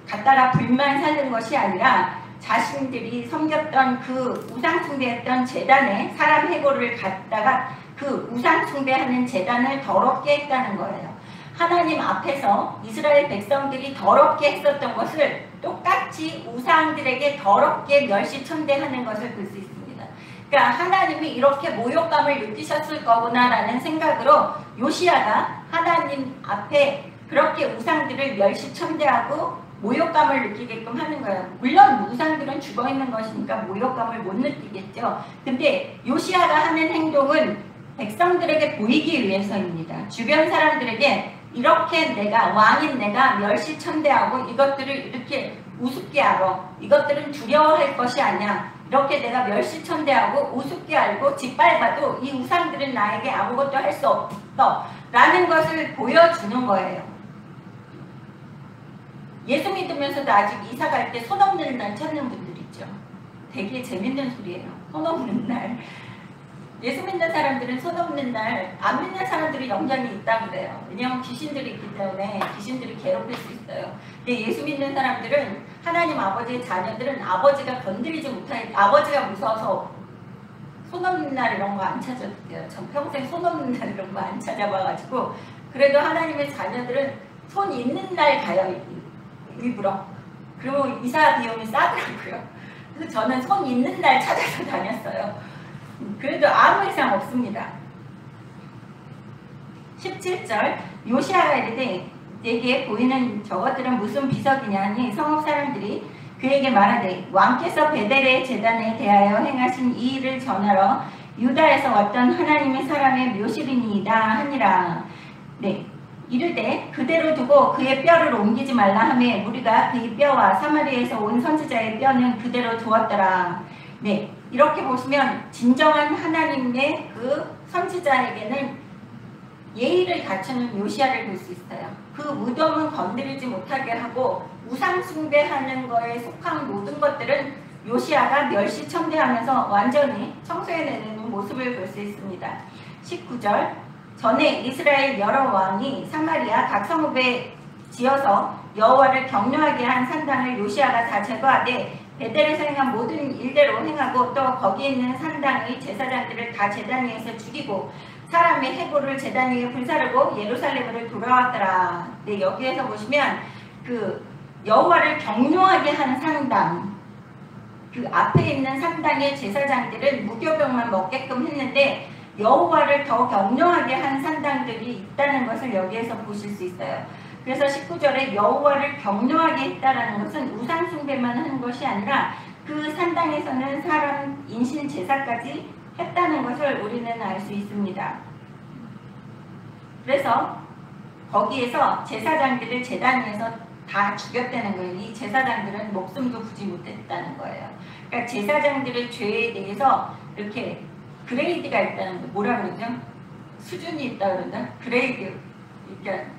갖다가 불만 살린 것이 아니라 자신들이 섬겼던 그 우상숭배했던 제단에 사람 해골을 갖다가 그 우상숭배하는 제단을 더럽게 했다는 거예요. 하나님 앞에서 이스라엘 백성들이 더럽게 했었던 것을 똑같이 우상들에게 더럽게 멸시천대하는 것을 볼 수 있습니다. 그러니까 하나님이 이렇게 모욕감을 느끼셨을 거구나라는 생각으로 요시아가 하나님 앞에 그렇게 우상들을 멸시천대하고 모욕감을 느끼게끔 하는 거예요. 물론 우상들은 죽어있는 것이니까 모욕감을 못 느끼겠죠. 근데 요시아가 하는 행동은 백성들에게 보이기 위해서입니다. 주변 사람들에게 이렇게 내가 왕인 내가 멸시천대하고 이것들을 이렇게 우습게 알아. 이것들은 두려워할 것이 아니야. 이렇게 내가 멸시천대하고 우습게 알고 짓밟아도 이 우상들은 나에게 아무것도 할 수 없어 라는 것을 보여주는 거예요. 예수 믿으면서도 아직 이사 갈 때 손 없는 날 찾는 분들 있죠. 되게 재밌는 소리예요. 손 없는 날. 예수 믿는 사람들은 손 없는 날, 안 믿는 사람들이 영향이 있다고 그래요. 왜냐하면 귀신들이 있기 때문에 귀신들이 괴롭힐 수 있어요. 근데 예수 믿는 사람들은, 하나님 아버지의 자녀들은 아버지가 건드리지 못하니, 아버지가 무서워서 손 없는 날 이런 거 안 찾아도돼요. 전 평생 손 없는 날 이런 거 안 찾아봐가지고 그래도 하나님의 자녀들은 손 있는 날 가요. 일부러. 그리고 이사 비용이 싸더라고요. 그래서 저는 손 있는 날 찾아서 다녔어요. 그래도 아무 이상 없습니다. 17절 요시아가 이르되 내게 보이는 저것들은 무슨 비석이냐 하니 성읍 사람들이 그에게 말하되 왕께서 베델의 제단에 대하여 행하신 이 일을 전하러 유다에서 왔던 하나님의 사람의 묘실이니이다 하니라. 네, 이르되 그대로 두고 그의 뼈를 옮기지 말라 하매 우리가 그의 뼈와 사마리아에서 온 선지자의 뼈는 그대로 두었더라. 네, 이렇게 보시면 진정한 하나님의 그 선지자에게는 예의를 갖추는 요시아를 볼 수 있어요. 그 무덤은 건드리지 못하게 하고 우상 숭배하는 거에 속한 모든 것들은 요시아가 멸시천대하면서 완전히 청소해내는 모습을 볼 수 있습니다. 19절 전에 이스라엘 여러 왕이 사마리아 각 성읍에 지어서 여호와를 경노하게 한 산당을 요시아가 다 제거하되 베델에서 행한 모든 일대로 행하고 또 거기 있는 산당의 제사장들을 다 제단 위에서 죽이고 사람의 해골을 제단 위에 불사르고 예루살렘으로 돌아왔더라. 네, 여기에서 보시면 그 여호와를 경노하게 한 산당, 그 앞에 있는 산당의 제사장들은 무교병만 먹게끔 했는데 여호와를 더 경노하게 한 산당들이 있다는 것을 여기에서 보실 수 있어요. 그래서 19절에 여호와를 경노하게 했다라는 것은 우상 숭배만 하는 것이 아니라 그 산당에서는 사람 인신 제사까지 했다는 것을 우리는 알 수 있습니다. 그래서 거기에서 제사장들을 제단 위에서 다 죽였다는 거예요. 이 제사장들은 목숨도 구지 못했다는 거예요. 그러니까 제사장들의 죄에 대해서 이렇게 그레이드가 있다는 거예요. 뭐라 그러죠? 수준이 있다 그런다? 그레이드. 그러니까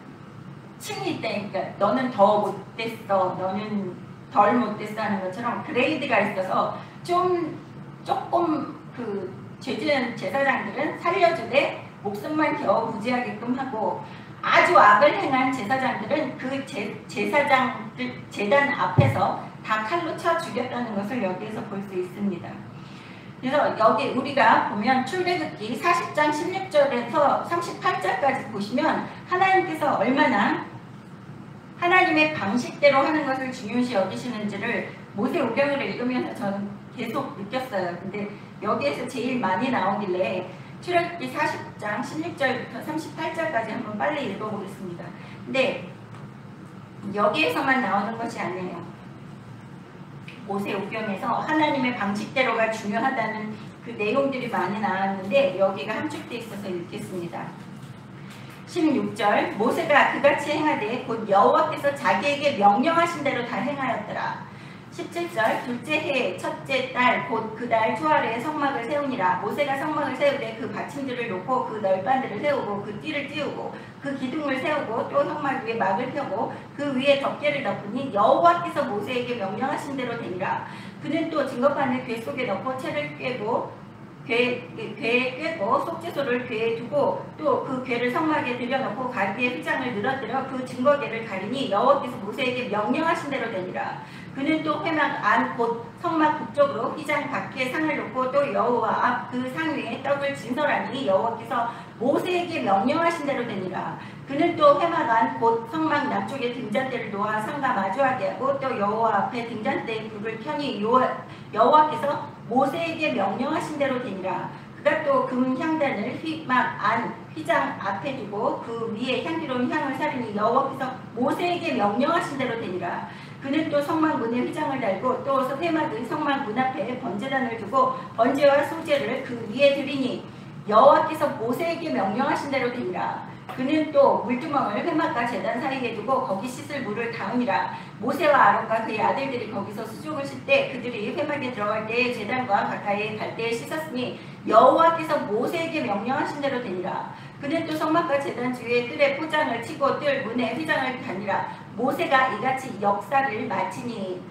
층이 있다. 그러니까 너는 더 못됐어. 너는 덜 못됐어 하는 것처럼 그레이드가 있어서 조금 그 죄지은 제사장들은 살려주되 목숨만 겨우 부지하게끔 하고 아주 악을 행한 제사장들은 그 제사장들 제단 앞에서 다 칼로 쳐 죽였다는 것을 여기에서 볼 수 있습니다. 그래서 여기 우리가 보면 출애굽기 40장 16절에서 38절까지 보시면 하나님께서 얼마나 하나님의 방식대로 하는 것을 중요시 여기시는지를 모세오경을 읽으면서 저는 계속 느꼈어요. 근데 여기에서 제일 많이 나오길래 출애굽기 40장 16절부터 38절까지 한번 빨리 읽어보겠습니다. 근데 여기에서만 나오는 것이 아니에요. 모세오경에서 하나님의 방식대로가 중요하다는 그 내용들이 많이 나왔는데 여기가 함축되어 있어서 읽겠습니다. 16절 모세가 그같이 행하되 곧 여호와께서 자기에게 명령하신 대로 다 행하였더라. 17절 둘째 해 첫째 달 곧 그 달 초하루에 성막을 세우니라. 모세가 성막을 세우되 그 받침들을 놓고 그 널판들을 세우고 그 띠를 띄우고 그 기둥을 세우고 또 성막 위에 막을 펴고 그 위에 덮개를 덮으니 여호와께서 모세에게 명령하신 대로 되니라. 그는 또 증거판을 궤 속에 넣고 채를 꿰고 궤에 꿰고 속죄소를 궤에 두고 또 그 궤를 성막에 들여놓고 가리비에 휘장을 늘어뜨려 그 증거궤를 가리니 여호와께서 모세에게 명령하신 대로 되니라. 그는 또 회막 안 곧 성막 북쪽으로 휘장 밖에 상을 놓고 또 여호와 앞 그 상 위에 떡을 진설하니 여호와께서 모세에게 명령하신 대로 되니라. 그는 또 회막 안 곧 성막 남쪽에 등잔대를 놓아 상과 마주하게 하고 또 여호와 앞에 등잔대에 불을 켜니 여호와께서 모세에게 명령하신 대로 되니라. 그가 또 금 향단을 회막 안 휘장 앞에 두고 그 위에 향기로운 향을 사르니 여호와께서 모세에게 명령하신 대로 되니라. 그는 또 성막 문에 휘장을 달고 또 회막의 성막 문 앞에 번제단을 두고 번제와 소제를 그 위에 드리니 여호와께서 모세에게 명령하신 대로 되니라. 그는 또 물두멍을 회막과 제단 사이에 두고 거기 씻을 물을 닿으니라. 모세와 아론과 그의 아들들이 거기서 수족을 씻 때 그들이 회막에 들어갈 때에 제단과 가까이 갈 때에 씻었으니 여호와께서 모세에게 명령하신 대로 되니라. 그는 또 성막과 제단 주위에 뜰에 포장을 치고 뜰 문에 휘장을 다니라. 모세가 이같이 역사를 마치니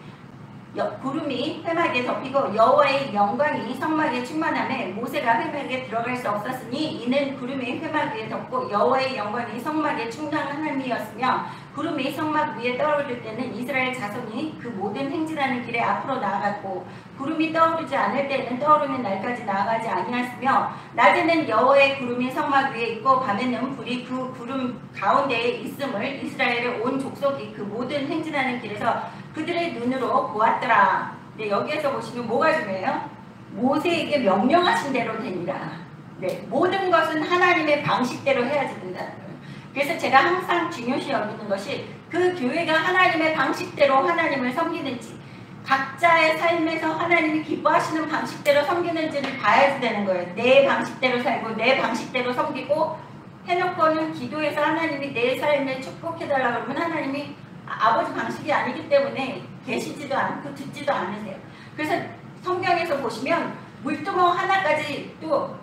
구름이 회막에 덮이고 여호와의 영광이 성막에 충만하며 모세가 회막에 들어갈 수 없었으니 이는 구름이 회막 위에 덮고 여호와의 영광이 성막에 충만함이었으며 구름이 성막 위에 떠오를 때는 이스라엘 자손이 그 모든 행진하는 길에 앞으로 나아갔고 구름이 떠오르지 않을 때는 떠오르는 날까지 나아가지 아니하였으며 낮에는 여호와의 구름이 성막 위에 있고 밤에는 불이 그 구름 가운데에 있음을 이스라엘의 온 족속이 그 모든 행진하는 길에서 그들의 눈으로 보았더라. 네, 여기에서 보시면 뭐가 중요해요? 모세에게 명령하신 대로 되니라. 네, 모든 것은 하나님의 방식대로 해야지 된다는 거예요. 그래서 제가 항상 중요시 여기는 것이 그 교회가 하나님의 방식대로 하나님을 섬기는지 각자의 삶에서 하나님이 기뻐하시는 방식대로 섬기는지를 봐야지 되는 거예요. 내 방식대로 살고 내 방식대로 섬기고 해놓고는 기도해서 하나님이 내 삶에 축복해달라고 그러면 하나님이 아버지 방식이 아니기 때문에 계시지도 않고 듣지도 않으세요. 그래서 성경에서 보시면 물두멍 하나까지 또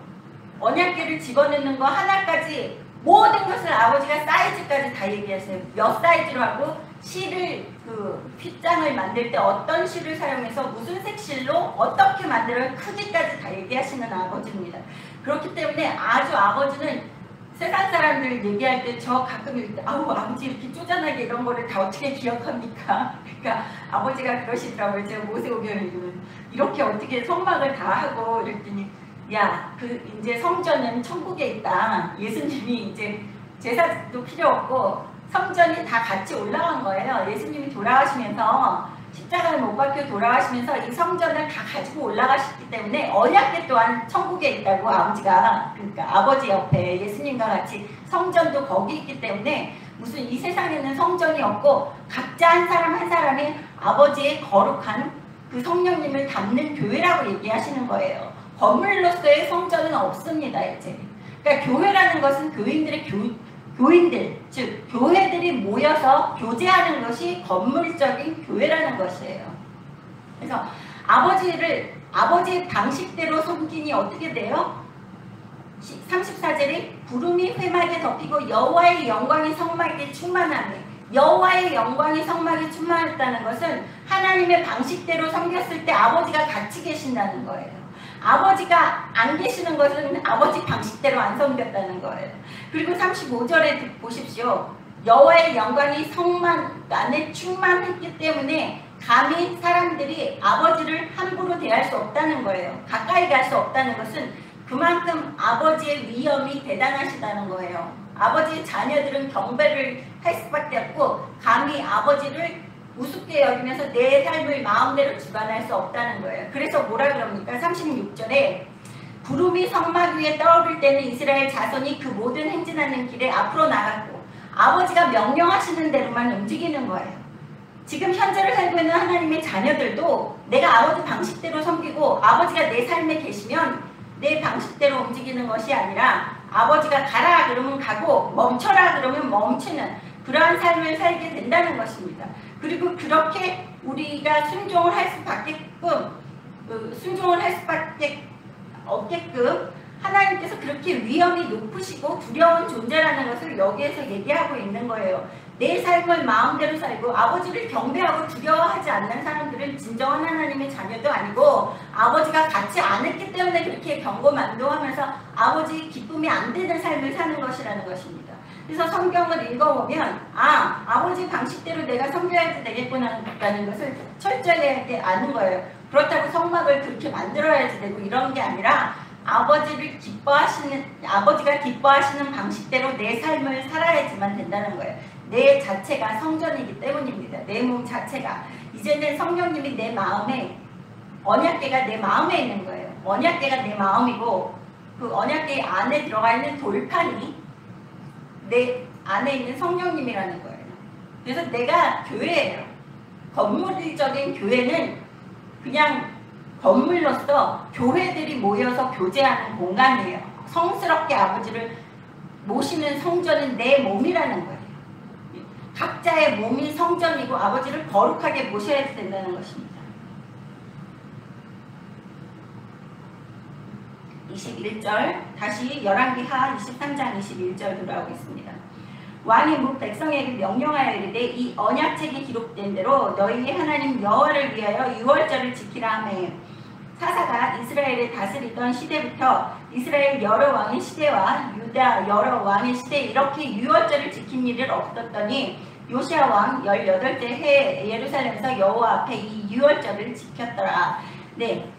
언약궤를 집어넣는 거 하나까지 모든 것을 아버지가 사이즈까지 다 얘기하세요. 몇 사이즈로 하고 실을 그 핏장을 만들 때 어떤 실을 사용해서 무슨 색실로 어떻게 만들어야 크기까지 다 얘기하시는 아버지입니다. 그렇기 때문에 아주 아버지는 세상 사람들 얘기할 때 저 가끔 이럴 때 아우 아버지 이렇게 쪼잔하게 이런 거를 다 어떻게 기억합니까? 그러니까 아버지가 그러시더라고요. 제가 모세오경을 이렇게 어떻게 성막을 다 하고 이랬더니 야, 그 이제 성전은 천국에 있다. 예수님이 이제 제사도 필요 없고 성전이 다 같이 올라간 거예요. 예수님이 돌아가시면서 십자가를 못 박혀 돌아가시면서 이 성전을 다 가지고 올라가셨기 때문에 언약궤 또한 천국에 있다고 아버지가 그러니까 아버지 옆에 예수님과 같이 성전도 거기 있기 때문에 무슨 이 세상에는 성전이 없고 각자 한 사람 한 사람이 아버지의 거룩한 그 성령님을 담는 교회라고 얘기하시는 거예요. 건물로서의 성전은 없습니다. 이제 그러니까 교회라는 것은 교인들 즉 교회들이 모여서 교제하는 것이 건물적인 교회라는 것이에요. 그래서 아버지의 방식대로 섬기니 어떻게 돼요? 34절에 구름이 회막에 덮이고 여호와의 영광이 성막에 충만하며 여호와의 영광이 성막에 충만했다는 것은 하나님의 방식대로 섬겼을 때 아버지가 같이 계신다는 거예요. 아버지가 안 계시는 것은 아버지 방식대로 안 섬겼다는 거예요. 그리고 35절에 보십시오. 여호와의 영광이 성막 안에 충만했기 때문에 감히 사람들이 아버지를 함부로 대할 수 없다는 거예요. 가까이 갈 수 없다는 것은 그만큼 아버지의 위엄이 대단하시다는 거예요. 아버지의 자녀들은 경배를 할 수밖에 없고 감히 아버지를 우습게 여기면서 내 삶을 마음대로 주관할 수 없다는 거예요. 그래서 뭐라 그럽니까? 36절에 구름이 성막 위에 떠오를 때는 이스라엘 자손이 그 모든 행진하는 길에 앞으로 나갔고 아버지가 명령하시는 대로만 움직이는 거예요. 지금 현재를 살고 있는 하나님의 자녀들도 내가 아버지 방식대로 섬기고 아버지가 내 삶에 계시면 내 방식대로 움직이는 것이 아니라 아버지가 가라 그러면 가고 멈춰라 그러면 멈추는 그러한 삶을 살게 된다는 것입니다. 그리고 그렇게 우리가 순종을 할 수밖에 없게끔 하나님께서 그렇게 위험이 높으시고 두려운 존재라는 것을 여기에서 얘기하고 있는 거예요. 내 삶을 마음대로 살고 아버지를 경배하고 두려워하지 않는 사람들은 진정한 하나님의 자녀도 아니고 아버지가 같이 안 했기 때문에 그렇게 경고만도하면서 아버지 기쁨이 안 되는 삶을 사는 것이라는 것입니다. 그래서 성경을 읽어보면 아버지 방식대로 내가 섬겨야지 되겠구나라는 것을 철저하게 아는 거예요. 그렇다고 성막을 그렇게 만들어야지 되고 이런 게 아니라 아버지가 기뻐하시는 방식대로 내 삶을 살아야지만 된다는 거예요. 내 자체가 성전이기 때문입니다. 내 몸 자체가. 이제는 성령님이 내 마음에 언약궤가 내 마음에 있는 거예요. 언약궤가 내 마음이고 그 언약궤 안에 들어가 있는 돌판이 내 안에 있는 성령님이라는 거예요. 그래서 내가 교회예요. 건물적인 교회는 그냥 건물로서 교회들이 모여서 교제하는 공간이에요. 성스럽게 아버지를 모시는 성전은 내 몸이라는 거예요. 각자의 몸이 성전이고 아버지를 거룩하게 모셔야 된다는 것입니다. 21절 다시 열왕기하 23장 21절 돌아오겠습니다. 왕이 뭇 백성에게 명령하여 이르되 이 언약책이 기록된 대로 너희의 하나님 여호와를 위하여 유월절을 지키라 하매 사사가 이스라엘을 다스리던 시대부터 이스라엘 여러 왕의 시대와 유다 여러 왕의 시대에 이렇게 유월절을 지킨 일을 없었더니 요시야 왕 18대 해 예루살렘에서 여호와 앞에 이 유월절을 지켰더라. 네.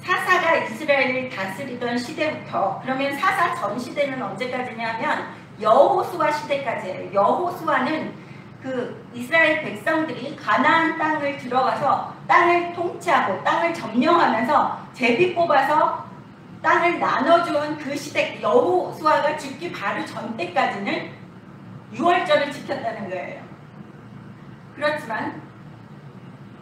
사사가 이스라엘을 다스리던 시대부터, 그러면 사사 전 시대는 언제까지냐면 여호수아 시대까지예요. 여호수아는 그 이스라엘 백성들이 가나안 땅을 들어가서 땅을 통치하고 땅을 점령하면서 제비 뽑아서 땅을 나눠준 그 시대, 여호수아가 죽기 바로 전 때까지는 유월절을 지켰다는 거예요. 그렇지만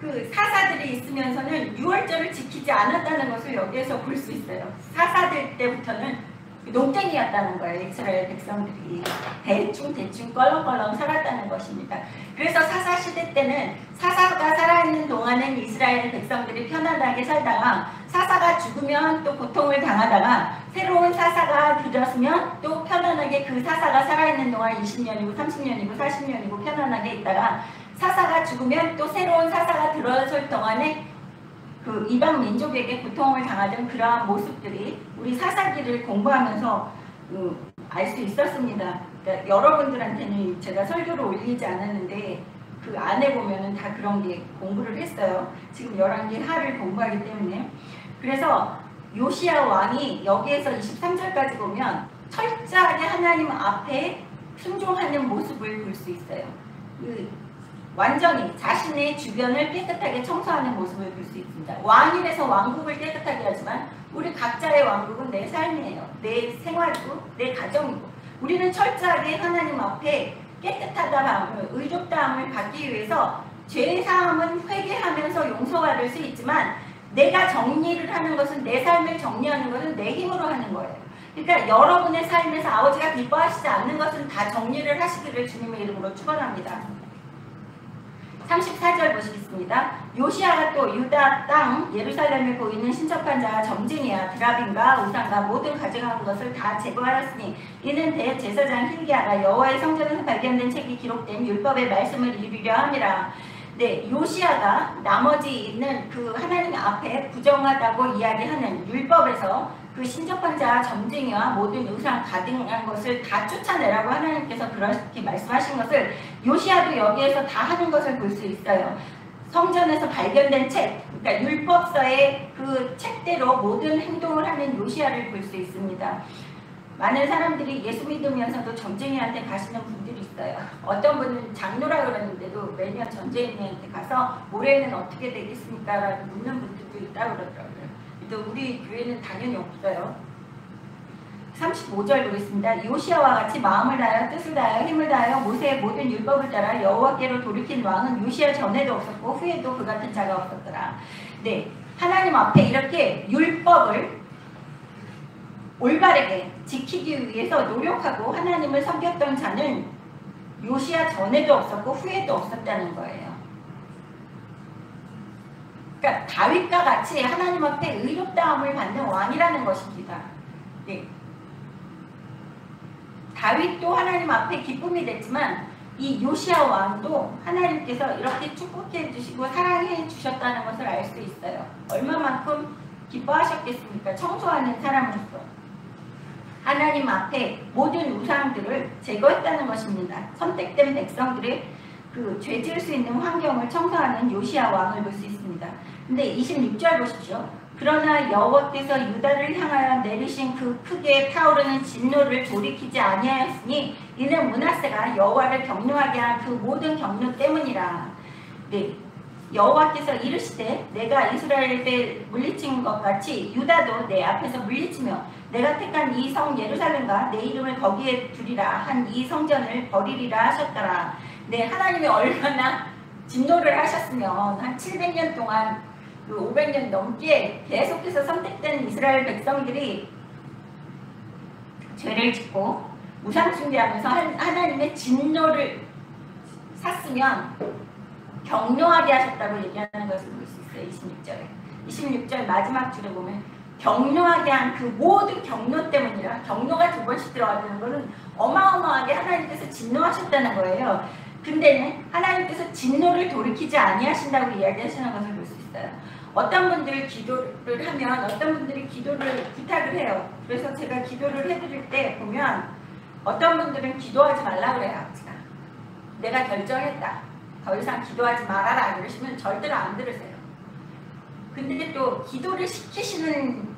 그 사사들이 있으면서는 유월절을 지키지 않았다는 것을 여기에서 볼 수 있어요. 사사들 때부터는 농땡이였다는 거예요. 이스라엘 백성들이 대충 껄렁껄렁 살았다는 것입니다. 그래서 사사 시대 때는 사사가 살아있는 동안은 이스라엘 백성들이 편안하게 살다가 사사가 죽으면 또 고통을 당하다가 새로운 사사가 들었으면 또 편안하게 그 사사가 살아있는 동안 20년이고 30년이고 40년이고 편안하게 있다가 사사가 죽으면 또 새로운 사사가 들어설 동안에 그 이방 민족에게 고통을 당하던 그러한 모습들이 우리 사사기를 공부하면서 알 수 있었습니다. 그러니까 여러분들한테는 제가 설교를 올리지 않았는데 그 안에 보면은 다 그런 게 공부를 했어요. 지금 11개 하를 공부하기 때문에. 그래서 요시야 왕이 여기에서 23절까지 보면 철저하게 하나님 앞에 순종하는 모습을 볼 수 있어요. 완전히 자신의 주변을 깨끗하게 청소하는 모습을 볼 수 있습니다. 왕이라서 왕국을 깨끗하게 하지만 우리 각자의 왕국은 내 삶이에요. 내 생활이고 내 가정이고 우리는 철저하게 하나님 앞에 깨끗하다함을 의롭다함을 받기 위해서 죄사함은 회개하면서 용서받을 수 있지만 내가 정리를 하는 것은 내 삶을 정리하는 것은 내 힘으로 하는 거예요. 그러니까 여러분의 삶에서 아버지가 기뻐하시지 않는 것은 다 정리를 하시기를 주님의 이름으로 축원합니다. 34절 보시겠습니다. 요시야가 또 유다 땅 예루살렘에 보이는 신접한 자와 점쟁이와 드라빔과 우상과 모든 가져간 것을 다 제거하였으니 이는 대제사장 hil기야가 여호와의 성전에서 발견된 책이 기록된 율법의 말씀을 이루려 함이라. 네, 요시야가 나머지 있는 그 하나님 앞에 부정하다고 이야기하는 율법에서 그 신접한 자와 점쟁이와 모든 우상 가득한 것을 다 쫓아내라고 하나님께서 그렇게 말씀하신 것을 요시야도 여기에서 다 하는 것을 볼 수 있어요. 성전에서 발견된 책, 그러니까 율법서의 그 책대로 모든 행동을 하는 요시야를 볼 수 있습니다. 많은 사람들이 예수 믿으면서도 점쟁이한테 가시는 분들이 있어요. 어떤 분은 장로라 그러는데도 매년 점쟁이한테 가서 올해는 어떻게 되겠습니까? 라고 묻는 분들도 있다고 그러더라고요. 또 우리 교회는 당연히 없어요. 35절 보겠습니다. 요시야와 같이 마음을 다하여 뜻을 다하여 힘을 다하여 모세의 모든 율법을 따라 여호와께로 돌이킨 왕은 요시야 전에도 없었고 후에도 그 같은 자가 없었더라. 네, 하나님 앞에 이렇게 율법을 올바르게 지키기 위해서 노력하고 하나님을 섬겼던 자는 요시야 전에도 없었고 후에도 없었다는 거예요. 그러니까 다윗과 같이 하나님 앞에 의롭다함을 받는 왕이라는 것입니다. 네. 다윗도 하나님 앞에 기쁨이 됐지만 이 요시야 왕도 하나님께서 이렇게 축복해 주시고 사랑해 주셨다는 것을 알 수 있어요. 얼마만큼 기뻐하셨겠습니까? 청소하는 사람으로서. 하나님 앞에 모든 우상들을 제거했다는 것입니다. 선택된 백성들의 그 죄 지을 수 있는 환경을 청소하는 요시야 왕을 볼 수 있습니다. 근데 26절 보십시오. 그러나 여호와께서 유다를 향하여 내리신 그 크게 타오르는 진노를 돌이키지 아니하였으니 이는 므낫세가 여호와를 경노하게 한 그 모든 경노 때문이라. 네, 여호와께서 이르시되 내가 이스라엘에 물리친 것 같이 유다도 내 앞에서 물리치며 내가 택한 이 성 예루살렘과 내 이름을 거기에 두리라 한 이 성전을 버리리라 하셨더라. 네, 하나님이 얼마나 진노를 하셨으면 한 700년 동안 그 500년 넘게 계속해서 선택된 이스라엘 백성들이 죄를 짓고 우상 숭배하면서 하나님의 진노를 샀으면 경노하게 하셨다고 얘기하는 것을 볼 수 있어요. 26절 마지막 줄에 보면 경노하게 한 그 모든 경노 때문이라. 경노가 2번씩 들어가는 것은 어마어마하게 하나님께서 진노하셨다는 거예요. 근데 하나님께서 진노를 돌이키지 아니하신다고 이야기하시는 것을 볼 수 있어요. 어떤 분들 기도를 하면 어떤 분들이 기도를 부탁을 해요. 그래서 제가 기도를 해드릴 때 보면 어떤 분들은 기도하지 말라 그래요. 내가 결정했다. 더 이상 기도하지 말아라. 그러시면 절대로 안 들으세요. 근데 또 기도를 시키시는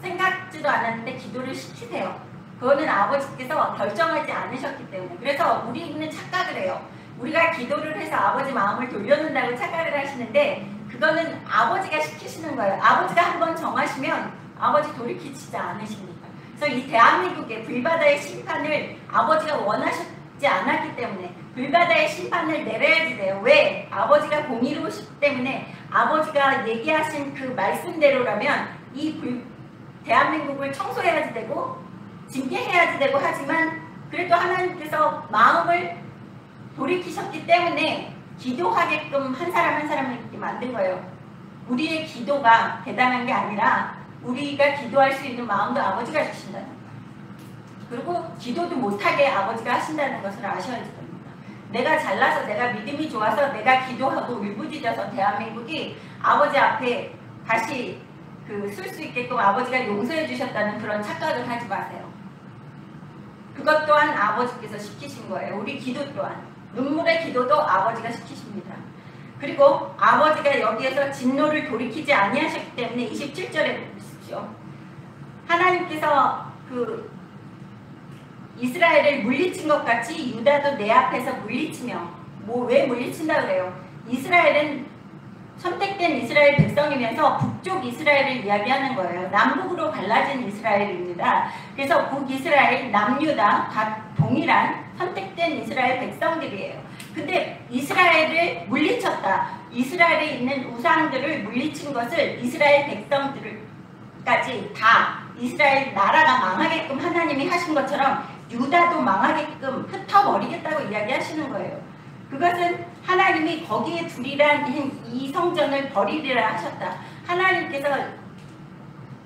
생각지도 않았는데 기도를 시키세요. 그거는 아버지께서 결정하지 않으셨기 때문에. 그래서 우리는 착각을 해요. 우리가 기도를 해서 아버지 마음을 돌려놓는다고 착각을 하시는데 그거는 아버지가 시키시는 거예요. 아버지가 한번 정하시면 아버지 돌이키지 않으십니다. 그래서 이 대한민국의 불바다의 심판을 아버지가 원하셨지 않았기 때문에 불바다의 심판을 내려야지 돼요. 왜? 아버지가 공의로우시기 때문에 아버지가 얘기하신 그 말씀대로라면 이 대한민국을 청소해야지 되고 징계해야지 되고 하지만 그래도 하나님께서 마음을 돌이키셨기 때문에 기도하게끔 한 사람 한 사람을 이렇게 만든 거예요. 우리의 기도가 대단한 게 아니라 우리가 기도할 수 있는 마음도 아버지가 주신다는 거예요. 그리고 기도도 못하게 아버지가 하신다는 것을 아셔야 됩니다. 내가 잘나서 내가 믿음이 좋아서 내가 기도하고 울부짖어서 대한민국이 아버지 앞에 다시 쓸 수 있게끔 아버지가 용서해 주셨다는 그런 착각을 하지 마세요. 그것 또한 아버지께서 시키신 거예요. 우리 기도 또한. 눈물의 기도도 아버지가 시키십니다. 그리고 아버지가 여기에서 진노를 돌이키지 아니하셨기 때문에 27절에 보십시오. 하나님께서 이스라엘을 물리친 것 같이 유다도 내 앞에서 물리치며 왜 물리친다 그래요? 이스라엘은 선택된 이스라엘 백성이면서 북쪽 이스라엘을 이야기하는 거예요. 남북으로 갈라진 이스라엘입니다. 그래서 북이스라엘, 남유다 동일한 선택된 이스라엘 백성들이에요. 근데 이스라엘을 물리쳤다. 이스라엘에 있는 우상들을 물리친 것을 이스라엘 백성들까지 다 이스라엘 나라가 망하게끔 하나님이 하신 것처럼 유다도 망하게끔 흩어버리겠다고 이야기하시는 거예요. 그것은 하나님이 거기에 두리란 이 성전을 버리리라 하셨다. 하나님께서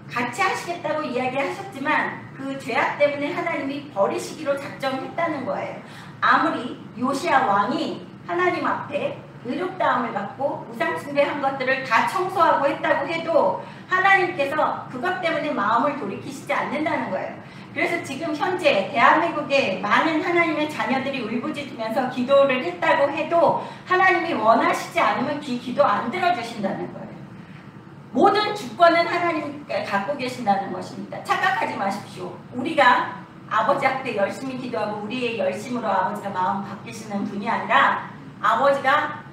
같이 하시겠다고 이야기하셨지만 그 죄악 때문에 하나님이 버리시기로 작정했다는 거예요. 아무리 요시야 왕이 하나님 앞에 의롭다함을 받고 우상숭배한 것들을 다 청소하고 했다고 해도 하나님께서 그것 때문에 마음을 돌이키시지 않는다는 거예요. 그래서 지금 현재 대한민국에 많은 하나님의 자녀들이 울부짖으면서 기도를 했다고 해도 하나님이 원하시지 않으면 기도 안 들어주신다는 거예요. 모든 주권은 하나님께 갖고 계신다는 것입니다. 착각하지 마십시오. 우리가 아버지 앞에 열심히 기도하고 우리의 열심으로 아버지가 마음 바뀌시는 분이 아니라 아버지가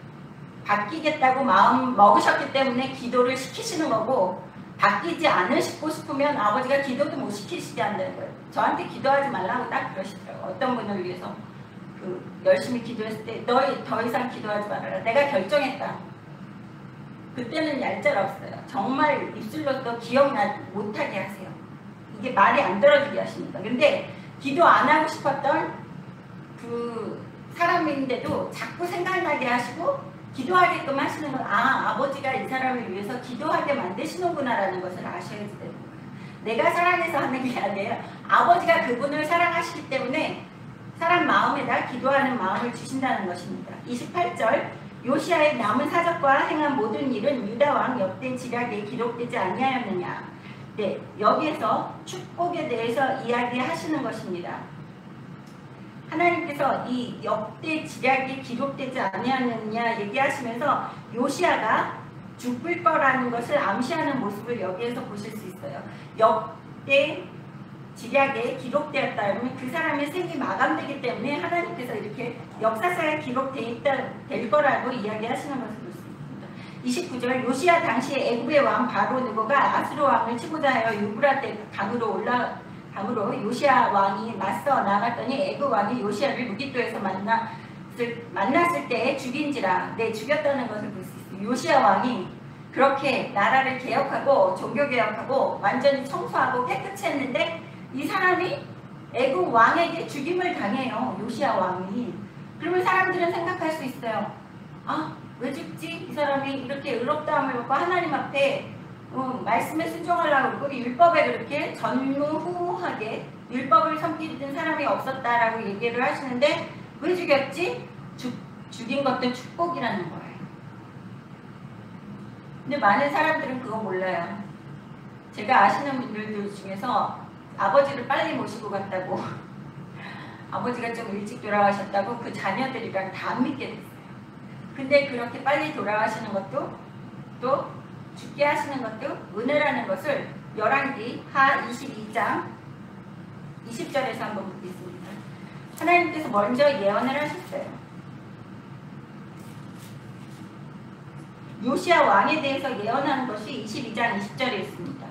바뀌겠다고 마음 먹으셨기 때문에 기도를 시키시는 거고 바뀌지 않으시고 싶으면 아버지가 기도도 못 시키시지 않는 거예요. 저한테 기도하지 말라고 딱 그러시더라고요. 어떤 분을 위해서 열심히 기도했을 때 너희 더 이상 기도하지 말아라. 내가 결정했다. 그때는 얄짤없어요. 정말 입술로도 기억나 못하게 하세요. 이게 말이 안 떨어지게 하십니다. 근데 기도 안 하고 싶었던 그 사람인데도 자꾸 생각나게 하시고 기도하게끔 하시는 건 아버지가 이 사람을 위해서 기도하게 만드시는구나라는 것을 아셔야 되는 거예요. 내가 사랑해서 하는 게 아니라 아버지가 그분을 사랑하시기 때문에 사람 마음에다 기도하는 마음을 주신다는 것입니다. 28절 요시아의 남은 사적과 행한 모든 일은 유다왕 역대 지략에 기록되지 아니하였느냐. 네, 여기에서 축복에 대해서 이야기하시는 것입니다. 하나님께서 이 역대 지략이 기록되지 아니하느냐 얘기하시면서 요시아가 죽을 거라는 것을 암시하는 모습을 여기에서 보실 수 있어요. 역대 지략에 기록되었다 하면 그 사람의 생이 마감되기 때문에 하나님께서 이렇게 역사상에 기록될 거라고 이야기하시는 것을 볼 수 있습니다. 29절 요시아 당시에 애굽의 왕 바로 느고가 아수르 왕을 치고자 하여 유브라데 강으로 요시아 왕이 맞서 나갔더니 애굽 왕이 요시아를 무기토에서 만났을 때 죽인지라. 네, 죽였다는 것을 볼 수 있어요. 요시아 왕이 그렇게 나라를 개혁하고 종교개혁하고 완전히 청소하고 깨끗이 했는데 이 사람이 애굽 왕에게 죽임을 당해요. 요시아 왕이. 그러면 사람들은 생각할 수 있어요. 왜 죽지? 이 사람이 이렇게 의롭다함을 받고 하나님 앞에 말씀에 순종하려고 그러고 율법에 그렇게 전무후무하게 율법을 섬기는 사람이 없었다라고 얘기를 하시는데 왜 죽였지? 죽인 것도 축복이라는 거예요. 근데 많은 사람들은 그거 몰라요. 제가 아시는 분들 중에서 아버지를 빨리 모시고 갔다고 아버지가 좀 일찍 돌아가셨다고 그 자녀들이랑 다 안 믿게 됐어요. 근데 그렇게 빨리 돌아가시는 것도 또 죽게 하시는 것도 은혜라는 것을 열왕기 하 22장 20절에서 한번 보겠습니다. 하나님께서 먼저 예언을 하셨어요. 요시야 왕에 대해서 예언하는 것이 22장 20절에 있습니다.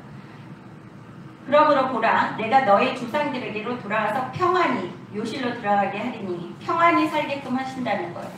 그러므로 보라, 내가 너의 조상들에게로 돌아가서 평안히 요실로 들어가게 하리니 평안히 살게끔 하신다는 거예요.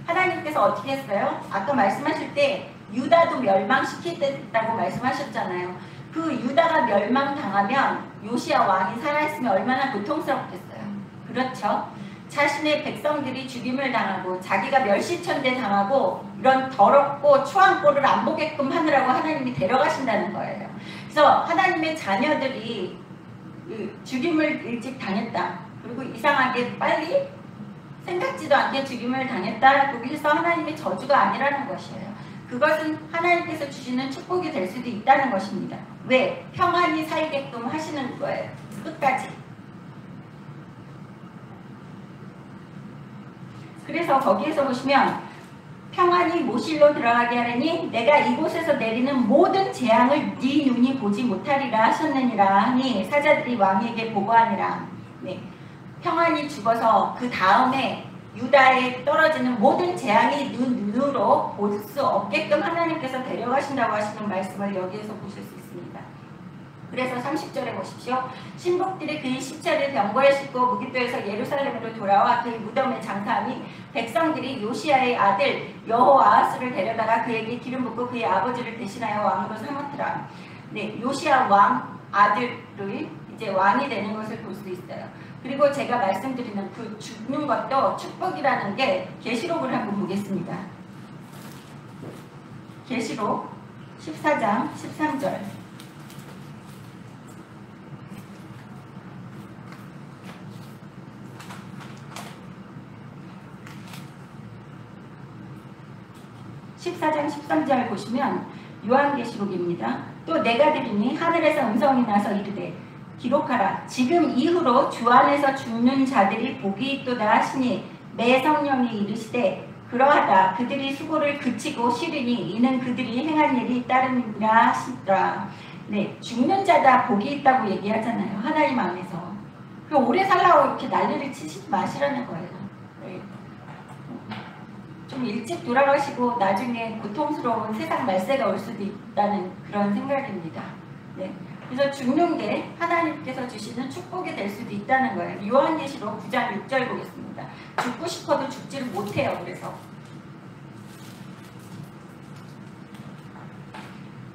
하나님께서 어떻게 했어요? 아까 말씀하실 때 유다도 멸망시키겠다고 말씀하셨잖아요. 그 유다가 멸망당하면 요시야 왕이 살아있으면 얼마나 고통스럽겠어요. 그렇죠? 자신의 백성들이 죽임을 당하고 자기가 멸시천대 당하고 이런 더럽고 추한 꼴을 안 보게끔 하느라고 하나님이 데려가신다는 거예요. 그래서 하나님의 자녀들이 죽임을 일찍 당했다. 그리고 이상하게 빨리 생각지도 않게 죽임을 당했다고 해서 하나님의 저주가 아니라는 것이에요. 그것은 하나님께서 주시는 축복이 될 수도 있다는 것입니다. 왜? 평안히 살게끔 하시는 거예요. 끝까지. 그래서 거기에서 보시면 평안히 모실로 들어가게 하려니 내가 이곳에서 내리는 모든 재앙을 네 눈이 보지 못하리라 하셨느니라 하니 사자들이 왕에게 보고하니라. 네. 평안히 죽어서 그 다음에 유다에 떨어지는 모든 재앙이 눈으로 볼 수 없게끔 하나님께서 데려가신다고 하시는 말씀을 여기에서 보실 수 있습니다. 그래서 30절에 보십시오. 신복들이 그의 시체를 병거에 싣고 무기토에서 예루살렘으로 돌아와 그의 무덤에 장사하니 백성들이 요시야의 아들 여호아하스를 데려다가 그에게 기름 붓고 그의 아버지를 대신하여 왕으로 삼았더라. 네, 요시야 왕 아들을 이제 왕이 되는 것을 볼 수 있어요. 그리고 제가 말씀드리는 그 죽는 것도 축복이라는 게 계시록을 한번 보겠습니다. 계시록 14장 13절. (14장 13절) 보시면 요한계시록입니다. 또 내가 들으니 하늘에서 음성이 나서 이르되 기록하라. 지금 이후로 주 안에서 죽는 자들이 복이 있도다 하시니 내 성령이 이르시되 그러하다. 그들이 수고를 그치고 쉬리니 이는 그들이 행한 일이 따름이라 하시더라. 네, 죽는 자다 복이 있다고 얘기하잖아요. 하나님 안에서. 그 오래 살라고 이렇게 난리를 치시지 마시라는 거예요. 네. 좀 일찍 돌아가시고 나중에 고통스러운 세상 말세가 올 수도 있다는 그런 생각입니다. 네. 그래서 죽는 게 하나님께서 주시는 축복이 될 수도 있다는 거예요. 요한계시록 9장 6절 보겠습니다. 죽고 싶어도 죽지를 못해요. 그래서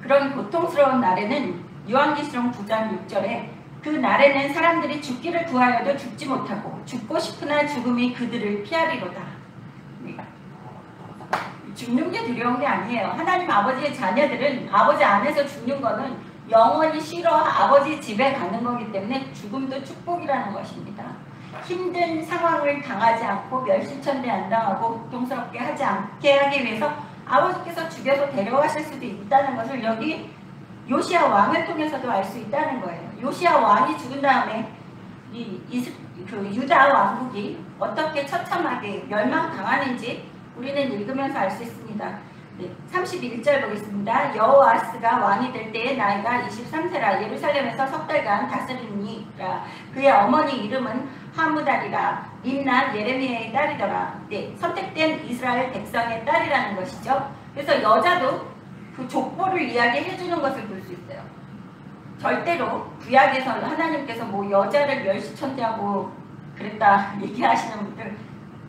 그런 고통스러운 날에는 요한계시록 9장 6절에 그 날에는 사람들이 죽기를 구하여도 죽지 못하고 죽고 싶으나 죽음이 그들을 피하리로다. 죽는 게 두려운 게 아니에요. 하나님 아버지의 자녀들은 아버지 안에서 죽는 거는 영원히 쉬러 아버지 집에 가는 거기 때문에 죽음도 축복이라는 것입니다. 힘든 상황을 당하지 않고 멸시천대 안 당하고 고통스럽게 하지 않게 하기 위해서 아버지께서 죽여서 데려가실 수도 있다는 것을 여기 요시야 왕을 통해서도 알 수 있다는 거예요. 요시야 왕이 죽은 다음에 유다 왕국이 어떻게 처참하게 멸망당하는지 우리는 읽으면서 알 수 있습니다. 네, 31절 보겠습니다. 여호아스가 왕이 될 때에 나이가 23세라 예루살렘에서 석 달간 다스리니라. 그의 어머니 이름은 하무달이라. 림나 예레미야의 딸이더라. 네, 선택된 이스라엘 백성의 딸이라는 것이죠. 그래서 여자도 그 족보를 이야기해 주는 것을 볼 수 있어요. 절대로 구약에서 하나님께서 뭐 여자를 멸시천대하고 그랬다 얘기하시는 분들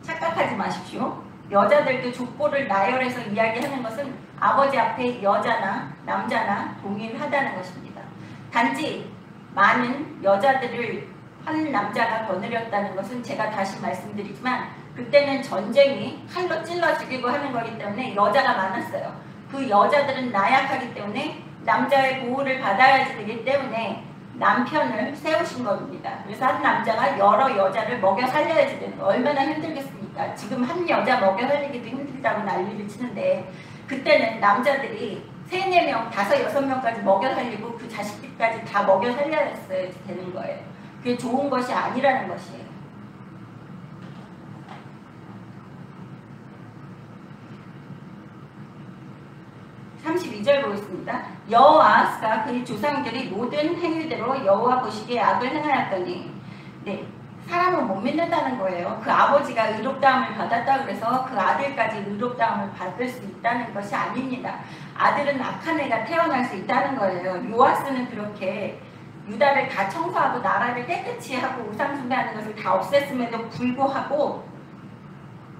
착각하지 마십시오. 여자들도 족보를 나열해서 이야기하는 것은 아버지 앞에 여자나 남자나 동일하다는 것입니다. 단지 많은 여자들을 한 남자가 거느렸다는 것은 제가 다시 말씀드리지만 그때는 전쟁이 칼로 찔러 죽이고 하는 거기 때문에 여자가 많았어요. 그 여자들은 나약하기 때문에 남자의 보호를 받아야 되기 때문에 남편을 세우신 겁니다. 그래서 한 남자가 여러 여자를 먹여 살려야지 되는 거 얼마나 힘들겠습니까? 지금 한 여자 먹여 살리기도 힘들다고 난리를 치는데 그때는 남자들이 3, 4명, 5, 6명까지 먹여 살리고 그 자식들까지 다 먹여 살려야 되는 거예요. 그게 좋은 것이 아니라는 것이에요. 32절 보겠습니다. 여호와스가 그의 조상들이 모든 행위대로 여호와 보시기에 악을 행하였더니, 네, 사람은 못 믿는다는 거예요. 그 아버지가 의롭다함을 받았다 그래서 그 아들까지 의롭다함을 받을 수 있다는 것이 아닙니다. 아들은 악한 애가 태어날 수 있다는 거예요. 요아스는 그렇게 유다를 다 청소하고 나라를 깨끗이 하고 우상 숭배하는 것을 다 없앴음에도 불구하고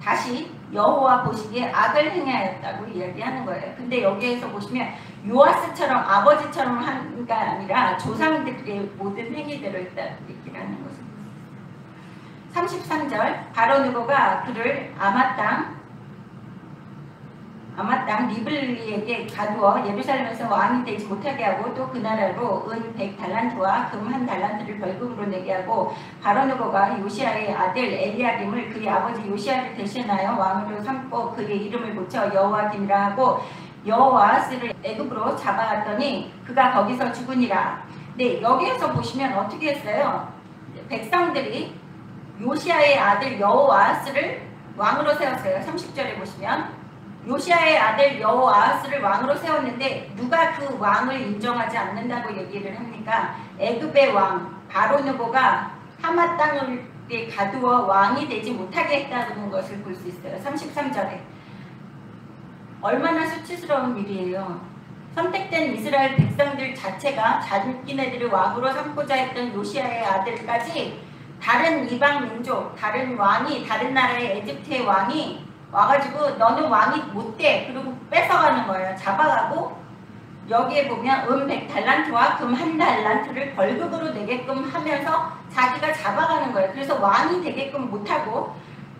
다시 여호와 보시기에 악을 행하였다고 이야기하는 거예요. 근데 여기에서 보시면 요아스처럼 아버지처럼 하는 게 아니라 조상들의 모든 행위대로 했다고 얘기를 하는 것입니다. 33절 바로 느고가 그를 아마 땅 리블리에게 가두어 예루살렘에서 왕이 되지 못하게 하고 또 그 나라로 은 100달란트와 금 1달란트를 벌금으로 내게 하고 바로 느고가 요시아의 아들 엘리야김을 그의 아버지 요시아를 대신하여 왕으로 삼고 그의 이름을 고쳐 여호와김이라 하고 여호와스를 애굽으로 잡아갔더니 그가 거기서 죽으니라. 네, 여기에서 보시면 어떻게 했어요? 백성들이 요시아의 아들 여호와스를 왕으로 세웠어요. 30절에 보시면 요시아의 아들 여호아스를 왕으로 세웠는데 누가 그 왕을 인정하지 않는다고 얘기를 합니까? 애굽의 왕 바로 느고가 하마 땅을 가두어 왕이 되지 못하게 했다는 것을 볼 수 있어요. 33절에 얼마나 수치스러운 일이에요. 선택된 이스라엘 백성들 자체가 자기네들을 왕으로 삼고자 했던 요시아의 아들까지 다른 이방 민족, 다른 왕이, 다른 나라의 에집트의 왕이 와가지고 너는 왕이 못돼. 그리고 뺏어가는 거예요. 잡아가고 여기에 보면 100달란트와 금 1달란트를 벌금으로 내게끔 하면서 자기가 잡아가는 거예요. 그래서 왕이 되게끔 못하고